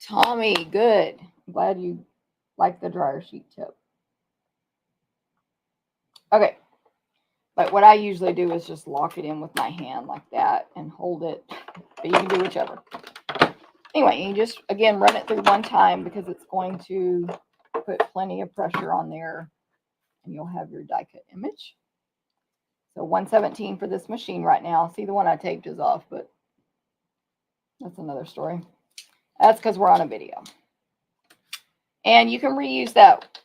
Tommy, good. I'm glad you like the dryer sheet tip. Okay. But what I usually do is just lock it in with my hand like that and hold it. But you can do whichever. Anyway, you just, again, run it through one time because it's going to put plenty of pressure on there. And you'll have your die cut image. So 117 for this machine right now. See, the one I taped is off, but that's another story. That's because we're on a video. And you can reuse that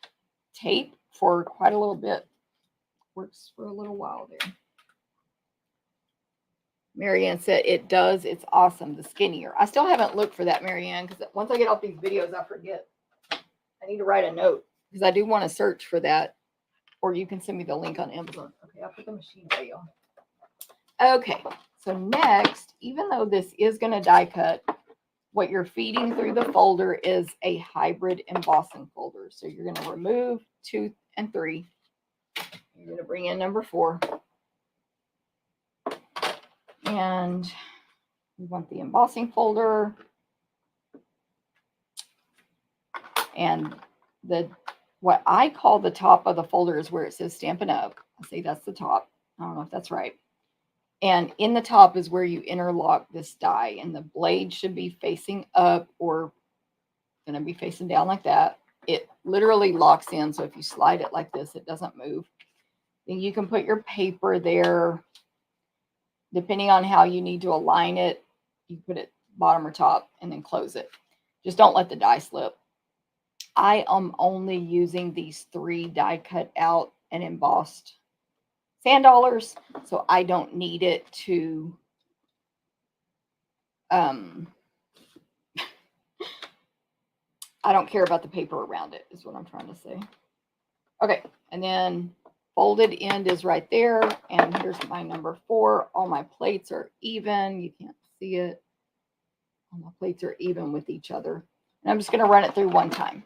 tape for quite a little bit. Works for a little while there. Marianne said it does. It's awesome. The skinnier. I still haven't looked for that, Marianne, because once I get off these videos, I forget. I need to write a note because I do want to search for that. Or you can send me the link on Amazon. Okay, I'll put the machine away, y'all. Okay, so next, even though this is going to die cut, what you're feeding through the folder is a hybrid embossing folder. So you're going to remove 2 and 3. You're going to bring in number 4. And we want the embossing folder. And what I call the top of the folder is where it says Stampin' Up. I say that's the top. I don't know if that's right. And in the top is where you interlock this die, and the blade should be facing up or going to be facing down like that. It literally locks in, so if you slide it like this, it doesn't move. Then you can put your paper there. Depending on how you need to align it, you put it bottom or top and then close it. Just don't let the die slip. I am only using these 3 die cut out and embossed sand dollars, so I don't need it to I don't care about the paper around it, is what I'm trying to say. Okay, and then folded end is right there, and here's my number 4. All my plates are even. You can't see it. All my plates are even with each other. And I'm just going to run it through one time.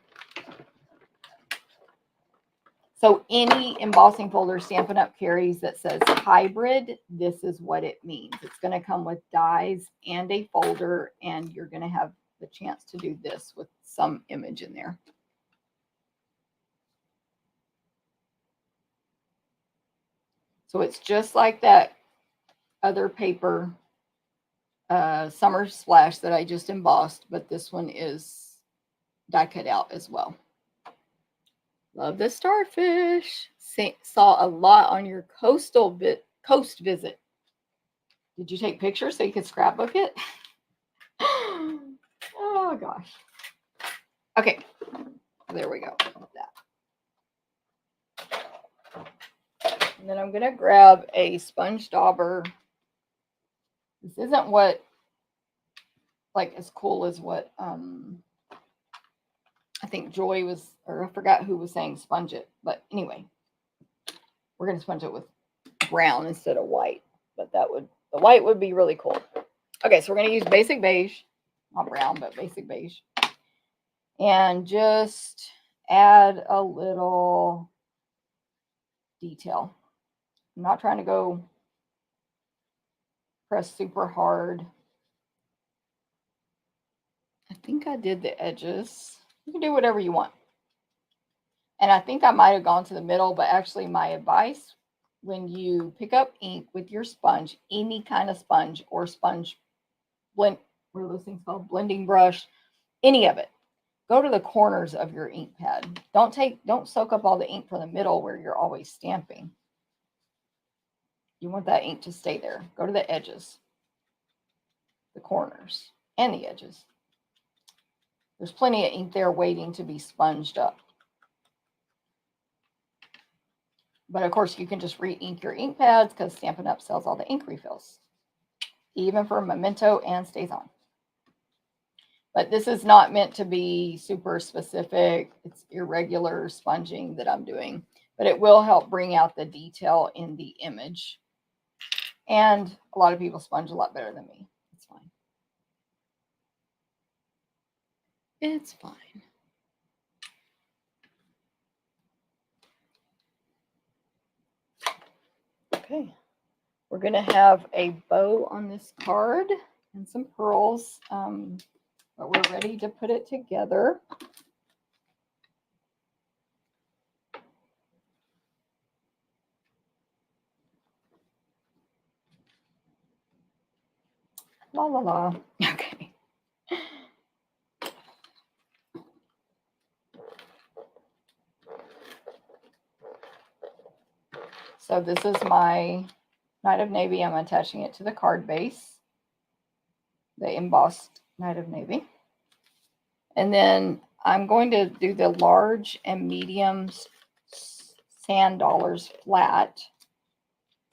So any embossing folder Stampin' Up carries that says hybrid, this is what it means. It's going to come with dies and a folder, and you're going to have the chance to do this with some image in there. So it's just like that other paper summer splash that I just embossed, but this one is die cut out as well. Love the starfish. Saw a lot on your coast visit. Did you take pictures so you could scrapbook it? Oh gosh. Okay, there we go. That. And then I'm gonna grab a sponge dauber. This isn't what like as cool as what I think Joy was, or I forgot who was saying sponge it, but anyway, we're gonna sponge it with brown instead of white, but the white would be really cool. Okay, so we're gonna use basic beige, not brown, but basic beige, and just add a little detail. I'm not trying to go press super hard. I think I did the edges. You can do whatever you want. And I think I might have gone to the middle, but actually my advice, when you pick up ink with your sponge, any kind of sponge or sponge blend, what are those things called? Blending brush, any of it, go to the corners of your ink pad. Don't soak up all the ink from the middle where you're always stamping. You want that ink to stay there. Go to the edges, the corners, and the edges. There's plenty of ink there waiting to be sponged up. But of course, you can just re-ink your ink pads because Stampin' Up sells all the ink refills, even for Memento and StazOn. But this is not meant to be super specific. It's irregular sponging that I'm doing, but it will help bring out the detail in the image. And a lot of people sponge a lot better than me. It's fine. It's fine. Okay. We're going to have a bow on this card and some pearls, but we're ready to put it together. La la la. Okay. So this is my Night of Navy. I'm attaching it to the card base, the embossed Night of Navy. And then I'm going to do the large and medium sand dollars flat.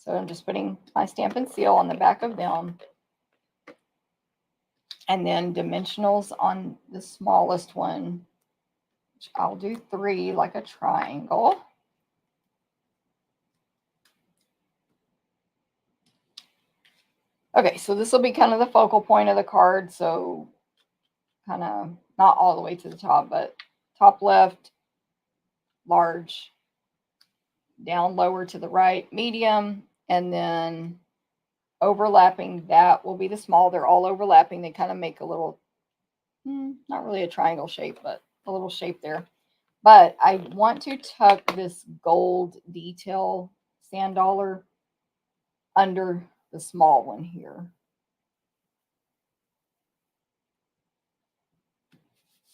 So I'm just putting my Stampin' Seal on the back of them. And then dimensionals on the smallest one, which I'll do 3 like a triangle. Okay, so this will be kind of the focal point of the card. So kind of not all the way to the top, but top left, large, down lower to the right, medium, and then overlapping that will be the small. They're all overlapping. They kind of make a little, not really a triangle shape, but a little shape there. But I want to tuck this gold detail sand dollar under the small one here.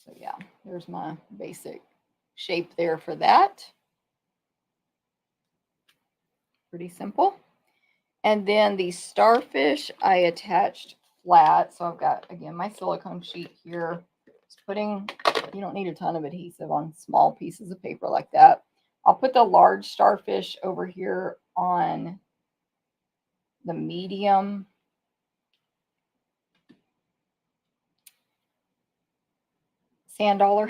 So yeah, there's my basic shape there for that. Pretty simple. And then the starfish I attached flat. So I've got, again, my silicone sheet here. Just putting, you don't need a ton of adhesive on small pieces of paper like that. I'll put the large starfish over here on the medium sand dollar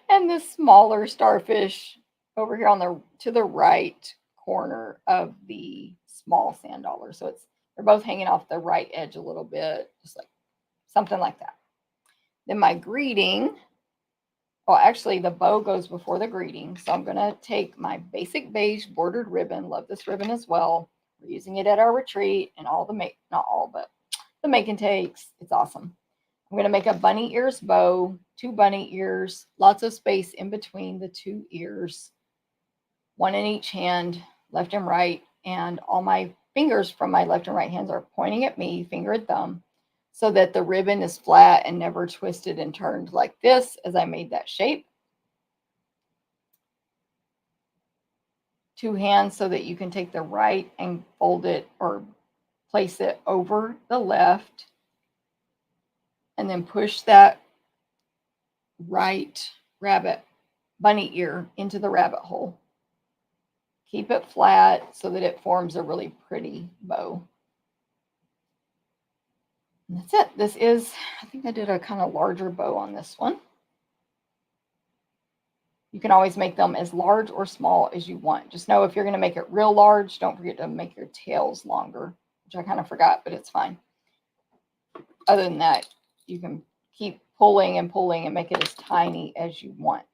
and the smaller starfish over here on the to the right corner of the small sand dollar. So they're both hanging off the right edge a little bit, just like something like that. Then my greeting, well, actually the bow goes before the greeting. So I'm going to take my basic beige bordered ribbon. Love this ribbon as well. We're using it at our retreat and all the not all, but the make and takes. It's awesome. I'm going to make a bunny ears bow, 2 bunny ears, lots of space in between the 2 ears, 1 in each hand, left and right, and all my fingers from my left and right hands are pointing at me, finger and thumb, so that the ribbon is flat and never twisted and turned like this as I made that shape. 2 hands so that you can take the right and fold it or place it over the left, and then push that right rabbit bunny ear into the rabbit hole. Keep it flat so that it forms a really pretty bow. And that's it. This is, I think I did a kind of larger bow on this one. You can always make them as large or small as you want. Just know if you're going to make it real large, don't forget to make your tails longer, which I kind of forgot, but it's fine. Other than that, you can keep pulling and pulling and make it as tiny as you want.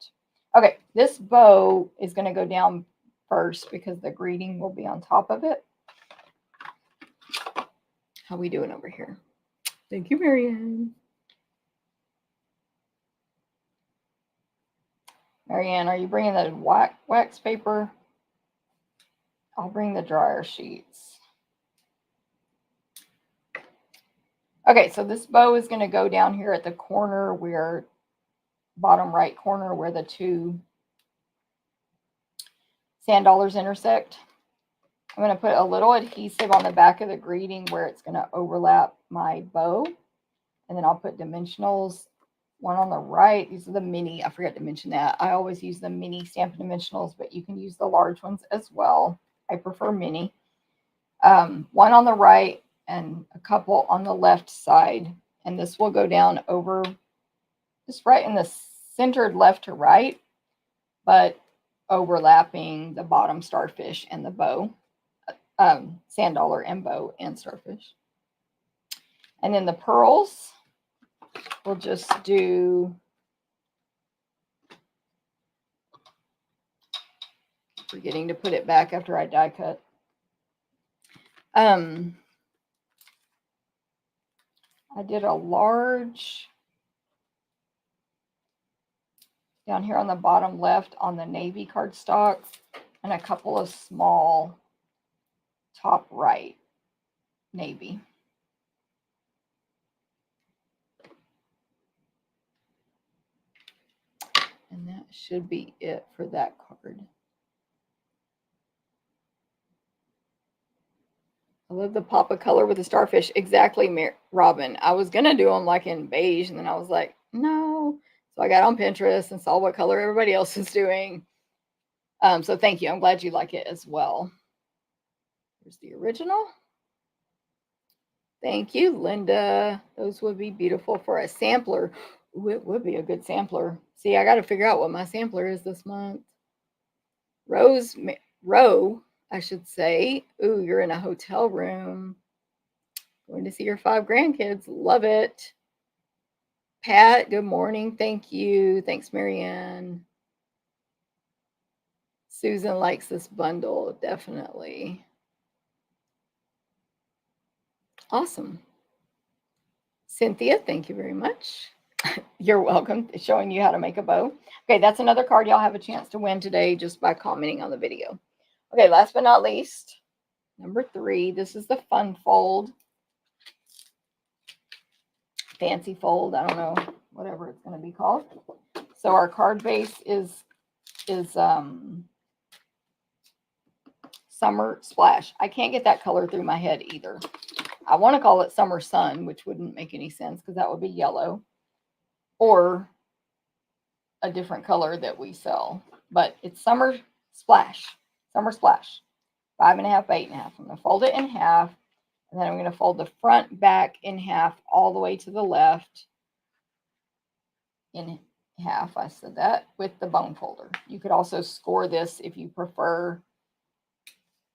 Okay, this bow is going to go down first because the greeting will be on top of it. How we doing over here? Thank you, Marianne. Marianne, are you bringing the wax paper? I'll bring the dryer sheets. Okay, so this bow is going to go down here at the corner where, bottom right corner where the 2 sand dollars intersect. I'm going to put a little adhesive on the back of the greeting where it's going to overlap my bow. And then I'll put dimensionals, one on the right. These are the mini. I forgot to mention that. I always use the mini Stampin' Dimensionals, but you can use the large ones as well. I prefer mini. One on the right and a couple on the left side. And this will go down over just right in the centered left to right, but overlapping the bottom starfish and the bow, sand dollar and bow and starfish. And then the pearls, we'll just do, forgetting to put it back after I die cut. I did a large down here on the bottom left on the navy cardstock and a couple of small top right navy. And that should be it for that card. I love the pop of color with the starfish. Exactly, Robin. I was going to do them like in beige, and then I was like, no. So I got on Pinterest and saw what color everybody else is doing. So thank you. I'm glad you like it as well. Here's the original. Thank you, Linda. Those would be beautiful for a sampler. Ooh, it would be a good sampler. See, I got to figure out what my sampler is this month. Row, I should say. Ooh, you're in a hotel room. Going to see your 5 grandkids. Love it. Pat, good morning. Thank you. Thanks, Marianne. Susan likes this bundle, definitely. Awesome. Cynthia, thank you very much. You're welcome. Showing you how to make a bow. Okay, that's another card y'all have a chance to win today just by commenting on the video. Okay, last but not least, number 3. This is the fun fold. Fancy fold, I don't know, whatever it's going to be called. So our card base is Summer Splash. I can't get that color through my head either. I want to call it Summer Sun, which wouldn't make any sense because that would be yellow, or a different color that we sell. But it's Summer Splash. Summer Splash. 5.5 by 8.5. I'm going to fold it in half, and then I'm going to fold the front back in half all the way to the left in half. I said that with the bone folder. You could also score this if you prefer.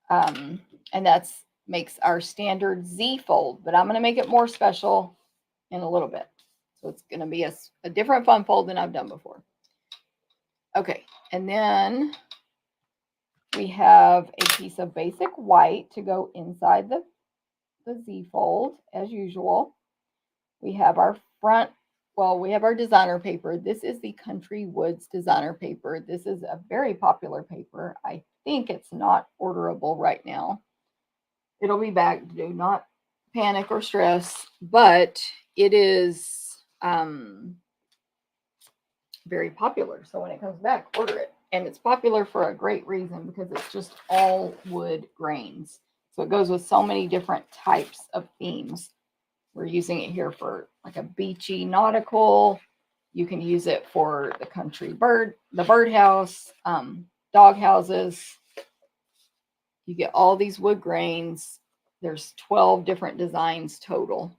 And that's makes our standard Z fold, but I'm going to make it more special in a little bit. So it's going to be a different fun fold than I've done before. Okay, and then we have a piece of basic white to go inside the Z fold as usual. We have our we have our designer paper. This is the Country Woods designer paper. This is a very popular paper. I think it's not orderable right now. It'll be back. Do not panic or stress, but it is very popular. So when it comes back, order it. And it's popular for a great reason because it's just all wood grains. So it goes with so many different types of themes. We're using it here for like a beachy nautical. You can use it for the country bird, the birdhouse, dog houses. You get all these wood grains. There's 12 different designs total.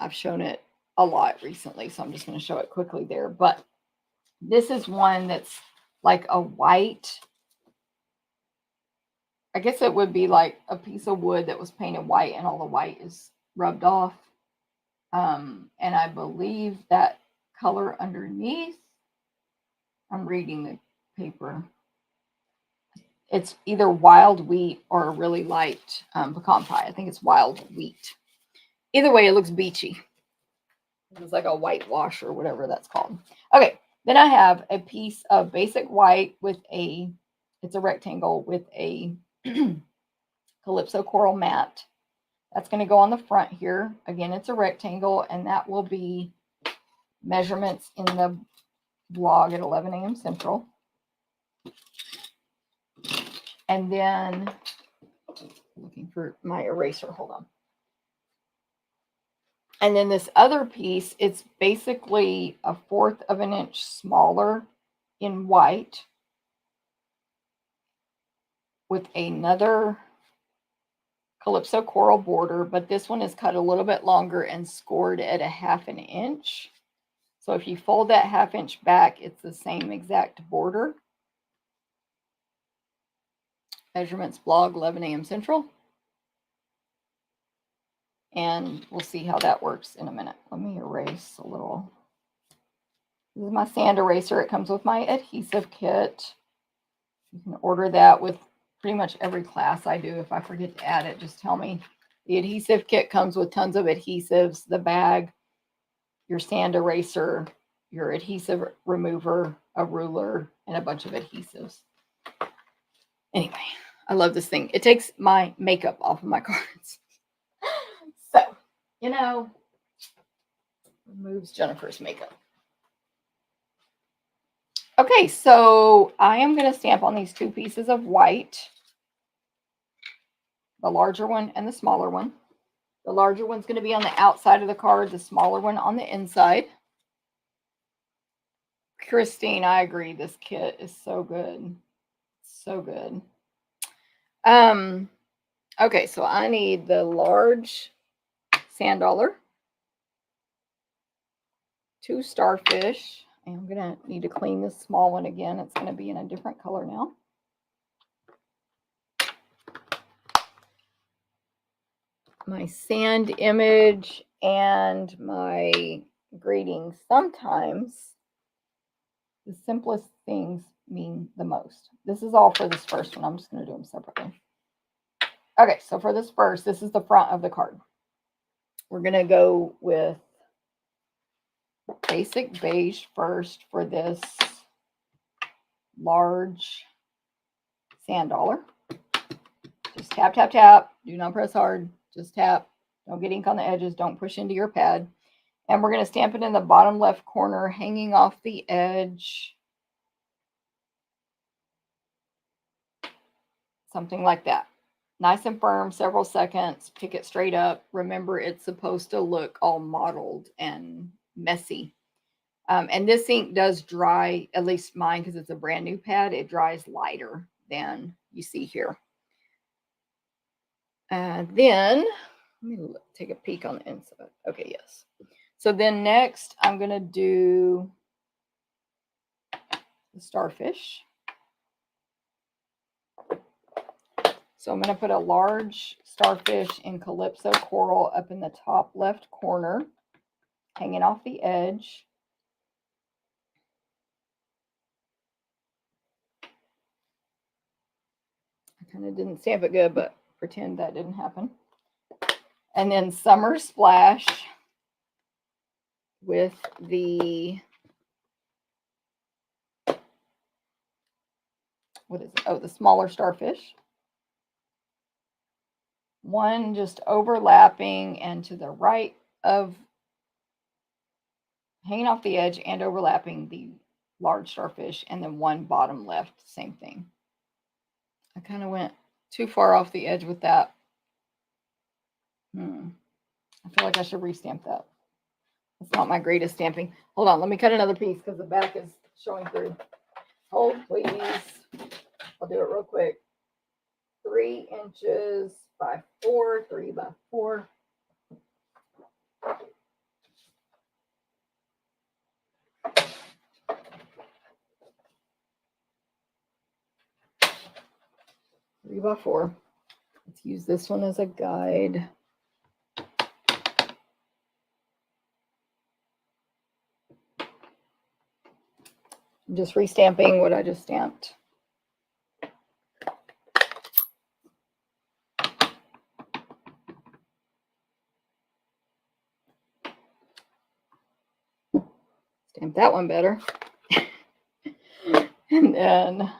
I've shown it a lot recently, so I'm just going to show it quickly there. But this is one that's like a white. I guess it would be like a piece of wood that was painted white and all the white is rubbed off. And I believe that color underneath, I'm reading the paper. It's either wild wheat or a really light pecan pie. I think it's wild wheat. Either way, it looks beachy. It's like a whitewash or whatever that's called. Okay, then I have a piece of basic white with it's a rectangle with a Calypso coral mat. That's going to go on the front here. Again, it's a rectangle, and that will be measurements in the blog at 11 a.m. Central. And then, looking for my eraser, hold on. And then this other piece, it's basically 1/4 of an inch smaller in white with another Calypso coral border, but this one is cut a little bit longer and scored at 1/2 an inch. So if you fold that 1/2 inch back, it's the same exact border. Measurements blog, 11 a.m. Central. And we'll see how that works in a minute. Let me erase a little. This is my sand eraser. It comes with my adhesive kit. You can order that with pretty much every class I do. If I forget to add it, just tell me. The adhesive kit comes with tons of adhesives, the bag, your sand eraser, your adhesive remover, a ruler, and a bunch of adhesives. Anyway, I love this thing. It takes my makeup off of my cards. So, removes Jennifer's makeup. Okay, so I am going to stamp on these 2 pieces of white, the larger one and the smaller one. The larger one's going to be on the outside of the card, the smaller one on the inside. Christine, I agree. This kit is so good. So good. Okay, so I need the large sand dollar, 2 starfish. I'm going to need to clean this small one again. It's going to be in a different color now. My sand image and my greeting. Sometimes the simplest things mean the most. This is all for this first one. I'm just going to do them separately. Okay, so for this first, this is the front of the card. We're going to go with basic beige first for this large sand dollar. Just tap, tap, tap. Do not press hard. Just tap. Don't get ink on the edges. Don't push into your pad. And we're going to stamp it in the bottom left corner, hanging off the edge. Something like that. Nice and firm, several seconds. Pick it straight up. Remember, it's supposed to look all mottled and messy. And this ink does dry, at least mine, because it's a brand new pad. It dries lighter than you see here. Then, let me take a peek on the inside. Okay, yes. So then next, I'm going to do the starfish. So I'm going to put a large starfish in Calypso Coral up in the top left corner, hanging off the edge. I kind of didn't stamp it good, but pretend that didn't happen. And then Summer Splash with the, what is it? Oh, the smaller starfish. One just overlapping and to the right of, hanging off the edge and overlapping the large starfish, and then one bottom left, same thing. I kind of went too far off the edge with that. I feel like I should restamp that. It's not my greatest stamping. Hold on, let me cut another piece because the back is showing through. Hold, please. I'll do it real quick. 3 inches by 4, 3 by 4. Three by 4. Let's use this one as a guide. I'm just restamping what I just stamped. Stamp that one better. And then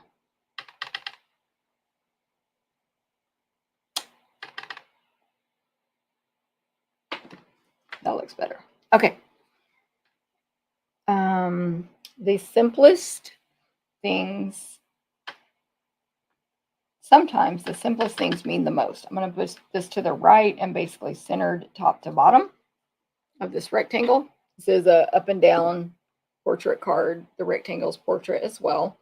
that looks better. Okay. The simplest things, sometimes the simplest things mean the most. I'm going to push this to the right and basically centered top to bottom of this rectangle. This is a up and down portrait card. The rectangle's portrait as well.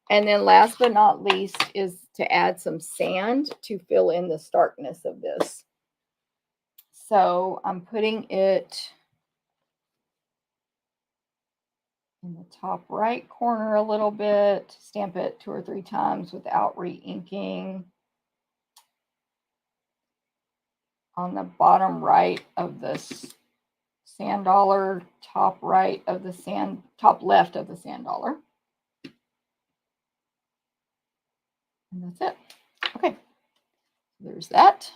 And then last but not least is to add some sand to fill in the starkness of this. So I'm putting it in the top right corner a little bit, stamp it 2 or 3 times without re-inking. On the bottom right of this sand dollar, top right of the sand, top left of the sand dollar. And that's it. Okay, there's that.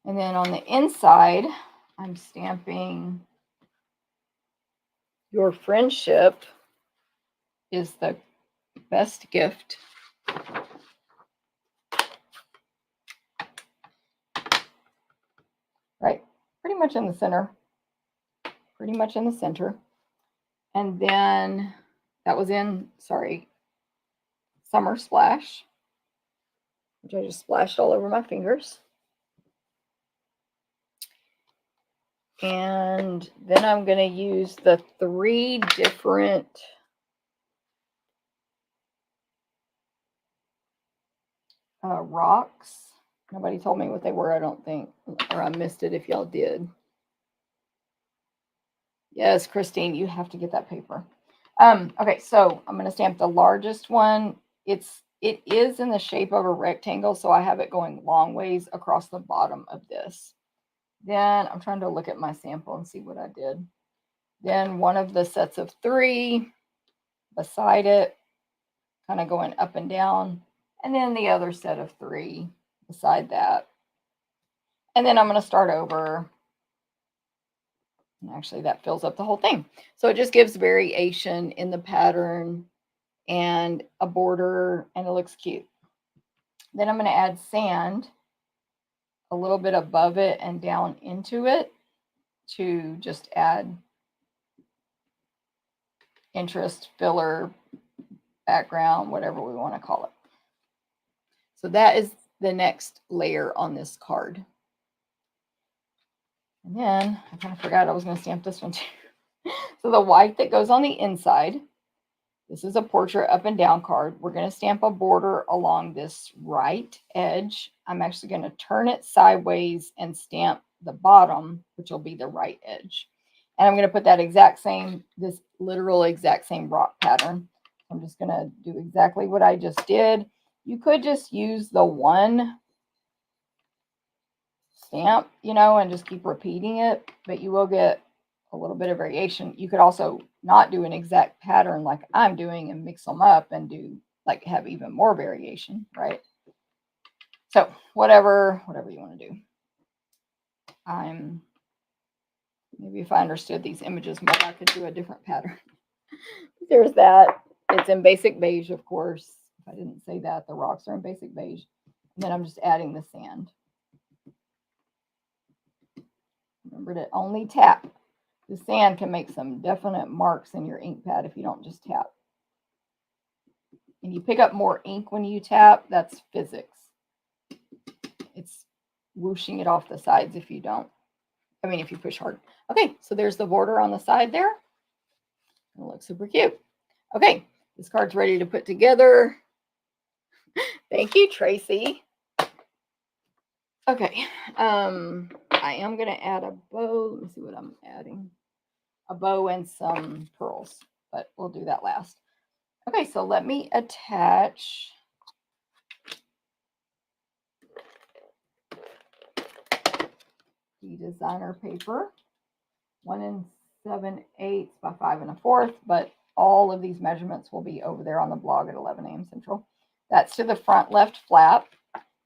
And then on the inside, I'm stamping "Your friendship is the best gift." Right, pretty much in the center. Pretty much in the center. And then that was in, sorry, Summer Splash, which I just splashed all over my fingers. And then I'm going to use the 3 different rocks. Nobody told me what they were, I don't think, or I missed it if y'all did. Yes, Christine, you have to get that paper. Okay, so I'm going to stamp the largest one. It is in the shape of a rectangle, so I have it going long ways across the bottom of this. Then I'm trying to look at my sample and see what I did. Then one of the sets of 3 beside it, kind of going up and down, and then the other set of 3 beside that. And then I'm going to start over. And actually, that fills up the whole thing. So it just gives variation in the pattern and a border, and it looks cute. Then I'm going to add sand a little bit above it and down into it to just add interest, filler, background, whatever we want to call it. So that is the next layer on this card. And then I kind of forgot I was going to stamp this one too. So the white that goes on the inside, this is a portrait up and down card. We're going to stamp a border along this right edge. I'm actually going to turn it sideways and stamp the bottom, which will be the right edge. And I'm going to put that exact same, this literal exact same rock pattern. I'm just going to do exactly what I just did. You could just use the one stamp, you know, and just keep repeating it, but you will get a little bit of variation. You could also not do an exact pattern like I'm doing and mix them up and do like have even more variation, right? So whatever you want to do. Maybe if I understood these images more, I could do a different pattern. There's that. It's in basic beige, of course. If I didn't say that, the rocks are in basic beige. And then I'm just adding the sand. Remember to only tap. The sand can make some definite marks in your ink pad if you don't just tap. And you pick up more ink when you tap. That's physics. It's whooshing it off the sides if you don't. I mean, if you push hard. Okay, so there's the border on the side there. It looks super cute. Okay, this card's ready to put together. Thank you, Tracy. Okay, I am going to add a bow. Let me see what I'm adding. A bow and some pearls, but we'll do that last. Okay, so let me attach the designer paper, 1 7/8 by 5 1/4, but all of these measurements will be over there on the blog at 11 a.m. Central. That's to the front left flap.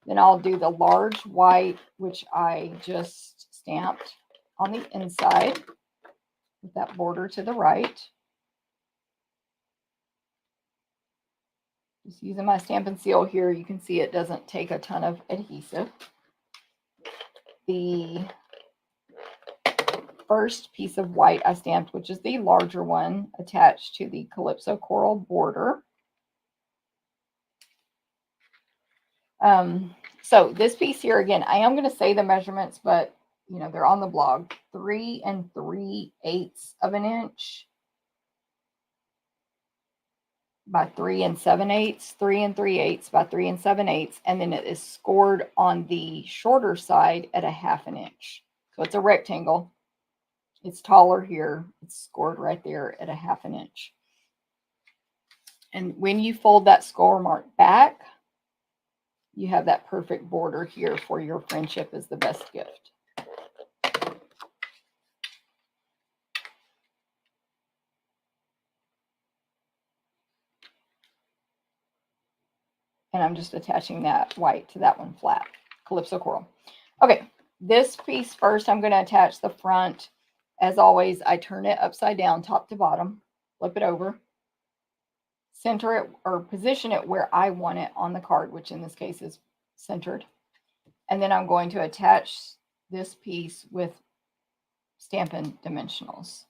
Then I'll do the large white, which I just stamped on the inside with that border to the right. Just using my Stampin' Seal here, you can see it doesn't take a ton of adhesive. The first piece of white I stamped, which is the larger one, attached to the Calypso Coral border. So this piece here, again, I am going to say the measurements, but you know, they're on the blog. 3 3/8 of an inch by 3 7/8, 3 3/8 by 3 7/8, and then it is scored on the shorter side at a 1/2 inch. So it's a rectangle. It's taller here. It's scored right there at a 1/2 inch. And when you fold that score mark back, you have that perfect border here for your friendship is the best gift. And I'm just attaching that white to that one flat, Calypso Coral. Okay, this piece first, I'm going to attach the front. As always, I turn it upside down, top to bottom, flip it over, center it or position it where I want it on the card, which in this case is centered. And then I'm going to attach this piece with Stampin' Dimensionals.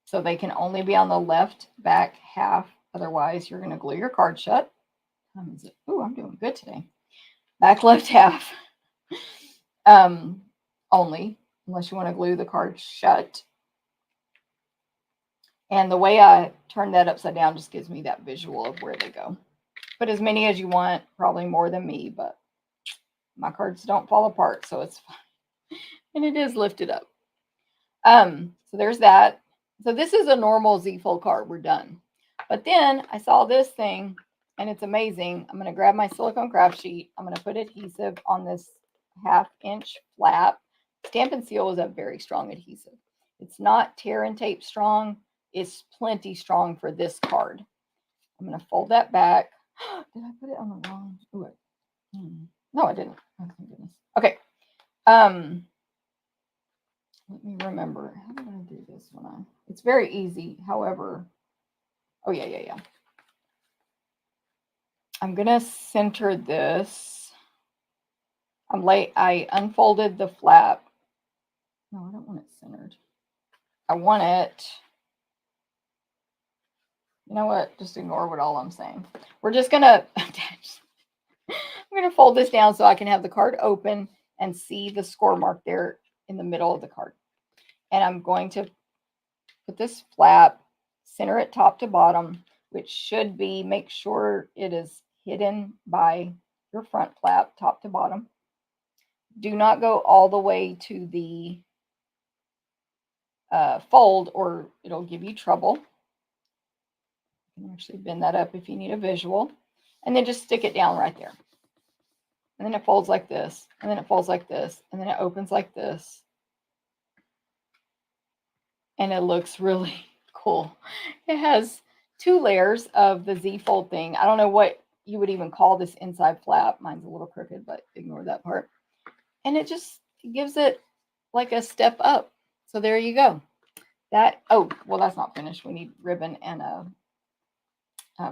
So they can only be on the left back half. Otherwise, you're going to glue your card shut. Oh, I'm doing good today. Back left half. Only, unless you want to glue the card shut. And the way I turn that upside down just gives me that visual of where they go. put as many as you want, probably more than me, but my cards don't fall apart, so it's fine. And it is lifted up. So there's that. So this is a normal Z-fold card. We're done. But then I saw this thing, and it's amazing. I'm going to grab my silicone craft sheet. I'm going to put adhesive on this 1/2-inch flap. Stampin' Seal is a very strong adhesive. It's not tear and tape strong. It's plenty strong for this card. I'm going to fold that back. Did I put it on the wrong? Ooh, no, I didn't. Oh, thank goodness. Okay. Let me remember. How did I do this one? It's very easy. However, oh yeah. I'm gonna center this. I unfolded the flap. No, I don't want it centered. I want it. You know what? Just ignore what all I'm saying. We're just gonna attach. I'm gonna fold this down so I can have the card open and see the score mark there in the middle of the card. And I'm going to put this flap, center it top to bottom, which should be, make sure it is hidden by your front flap, top to bottom. Do not go all the way to the fold or it'll give you trouble. You can actually bend that up if you need a visual. And then just stick it down right there. And then it folds like this, and then it folds like this, and then it opens like this. And it looks really cool. It has 2 layers of the Z-fold thing. I don't know what you would even call this inside flap. Mine's a little crooked, but ignore that part. And it just gives it like a step up. So there you go. Oh, well, that's not finished. We need ribbon and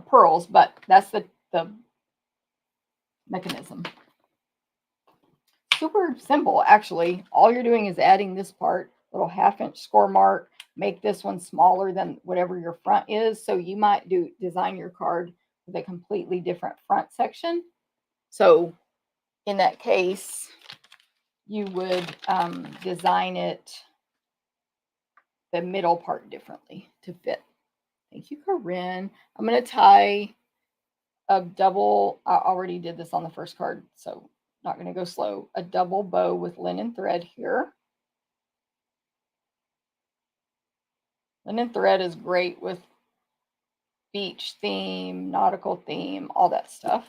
pearls, but that's the mechanism. Super simple, actually. All you're doing is adding this part, little 1/2-inch score mark. Make this one smaller than whatever your front is. So you might design your card with a completely different front section. So in that case, you would design it the middle part differently to fit. Thank you, Corinne. I'm going to tie a double. I already did this on the first card, so not going to go slow. A double bow with linen thread here. Linen thread is great with beach theme, nautical theme, all that stuff.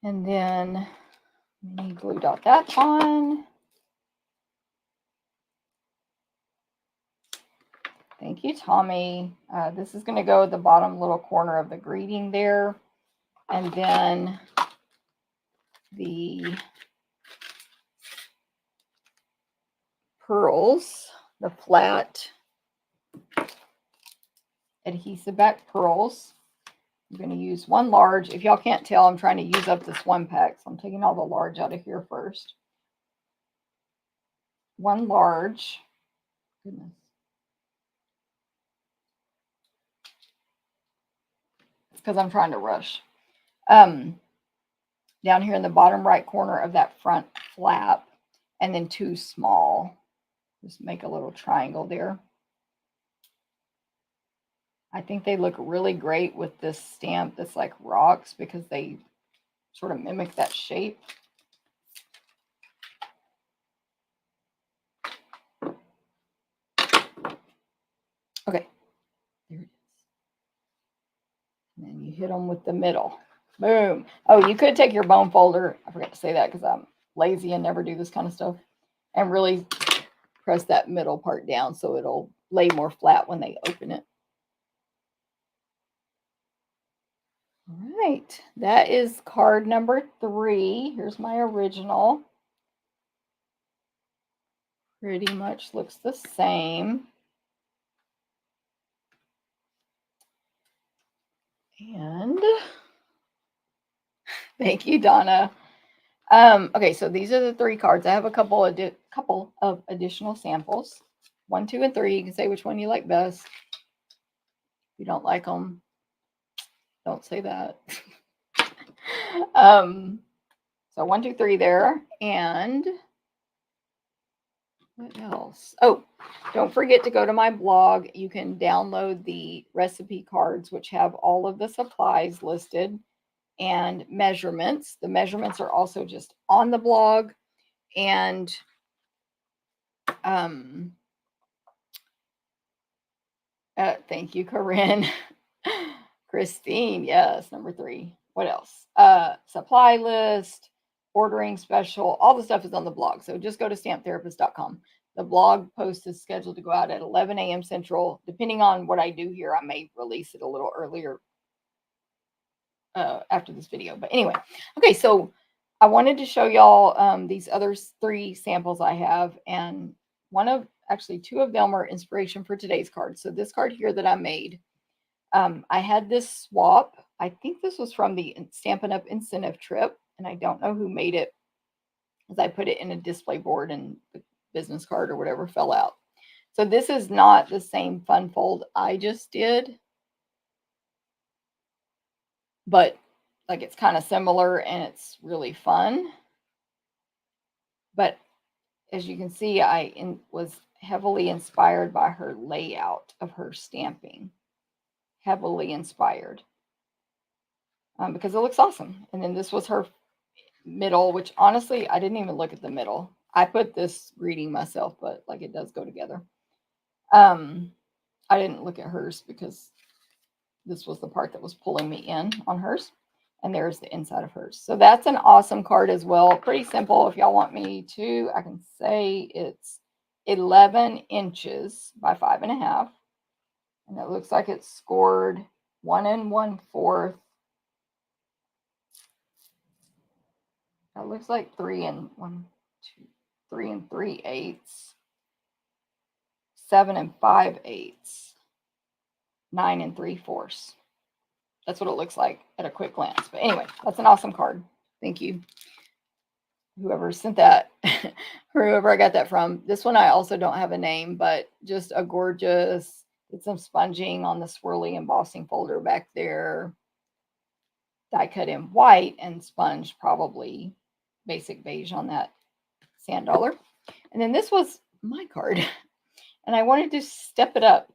And then mini glue dot that on. Thank you, Tommy. This is going to go at the bottom little corner of the greeting there. And then the pearls, the flat adhesive back pearls. I'm going to use 1 large. If y'all can't tell, I'm trying to use up this 1 pack. So I'm taking all the large out of here first. 1 large. Goodness. It's because I'm trying to rush. Down here in the bottom right corner of that front flap. And then 2 small. Just make a little triangle there. I think they look really great with this stamp that's like rocks because they sort of mimic that shape. Okay, there it is. And then you hit them with the middle. Boom. Oh, you could take your bone folder. I forgot to say that because I'm lazy and never do this kind of stuff. And really press that middle part down so it'll lay more flat when they open it. All right, that is card number 3. Here's my original. Pretty much looks the same. And thank you, Donna. Okay, so these are the 3 cards. I have a couple of additional samples. 1, 2, and 3. You can say which one you like best. If you don't like them, don't say that. So 1, 2, 3 there. And What else? Oh, don't forget to go to my blog. You can download the recipe cards, which have all of the supplies listed and measurements. The measurements are also just on the blog. And um, thank you, Corinne. Christine, yes, number 3. What else? Supply list, ordering special, all the stuff is on the blog. So just go to stamptherapist.com. The blog post is scheduled to go out at 11 a.m. Central. Depending on what I do here, I may release it a little earlier after this video. But anyway, okay, so I wanted to show y'all these other 3 samples I have. And actually 2 of them are inspiration for today's card. So this card here that I made, I had this swap. I think this was from the Stampin' Up! Incentive trip, and I don't know who made it, because I put it in a display board and the business card or whatever fell out. So this is not the same fun fold I just did, but like it's kind of similar and it's really fun. But as you can see, I was heavily inspired by her layout of her stamping. Heavily inspired. Because it looks awesome. And then this was her middle, which honestly, I didn't even look at the middle. I put this greeting myself, but like it does go together. I didn't look at hers because this was the part that was pulling me in on hers. And there's the inside of hers. So that's an awesome card as well. Pretty simple. If y'all want me to, I can say it's 11 inches by 5.5. And it looks like it's scored 1 1/4. It looks like 3 3/8, 7 5/8, 9 3/4. That's what it looks like at a quick glance. But anyway, that's an awesome card. Thank you, whoever sent that, or whoever I got that from. This one I also don't have a name, but just a gorgeous. Did some sponging on the swirly embossing folder back there. Die cut in white and sponge probably basic beige on that sand dollar. And then this was my card, and I wanted to step it up.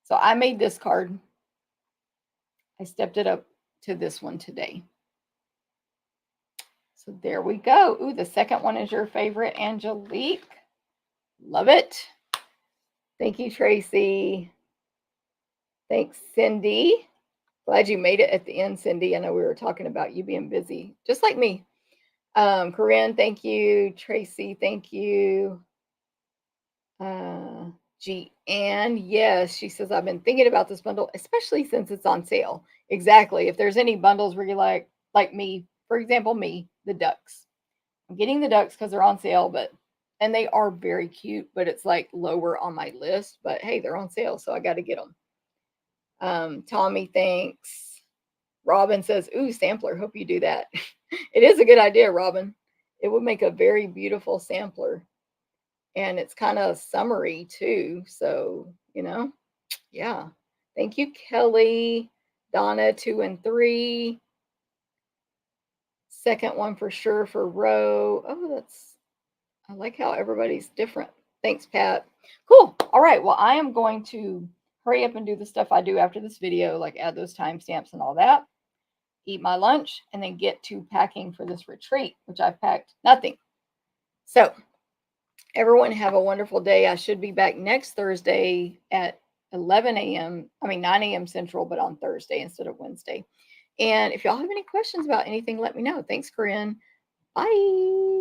So I made this card. I stepped it up to this one today. So there we go. Ooh, the second one is your favorite, Angelique. Love it. Thank you, Tracy. Thanks, Cindy. Glad you made it at the end, Cindy. I know we were talking about you being busy, just like me. Corinne, thank you. Tracy, thank you. And yes, she says, I've been thinking about this bundle, especially since it's on sale. Exactly. If there's any bundles where you like me, for example, me, the ducks. I'm getting the ducks because they're on sale, and they are very cute, but it's like lower on my list. But hey, they're on sale, so I got to get them. Tommy, thanks. Robin says, ooh, sampler. Hope you do that. It is a good idea, Robin. It would make a very beautiful sampler. And it's kind of summery too. So, yeah. Thank you, Kelly. Donna, 2 and 3. Second one for sure for Roe. Oh, I like how everybody's different. Thanks, Pat. Cool. All right. Well, I am going to hurry up and do the stuff I do after this video, like add those timestamps and all that, eat my lunch, and then get to packing for this retreat, which I've packed nothing. So everyone have a wonderful day. I should be back next Thursday at 9 a.m. Central, but on Thursday instead of Wednesday. And if y'all have any questions about anything, let me know. Thanks, Corinne. Bye.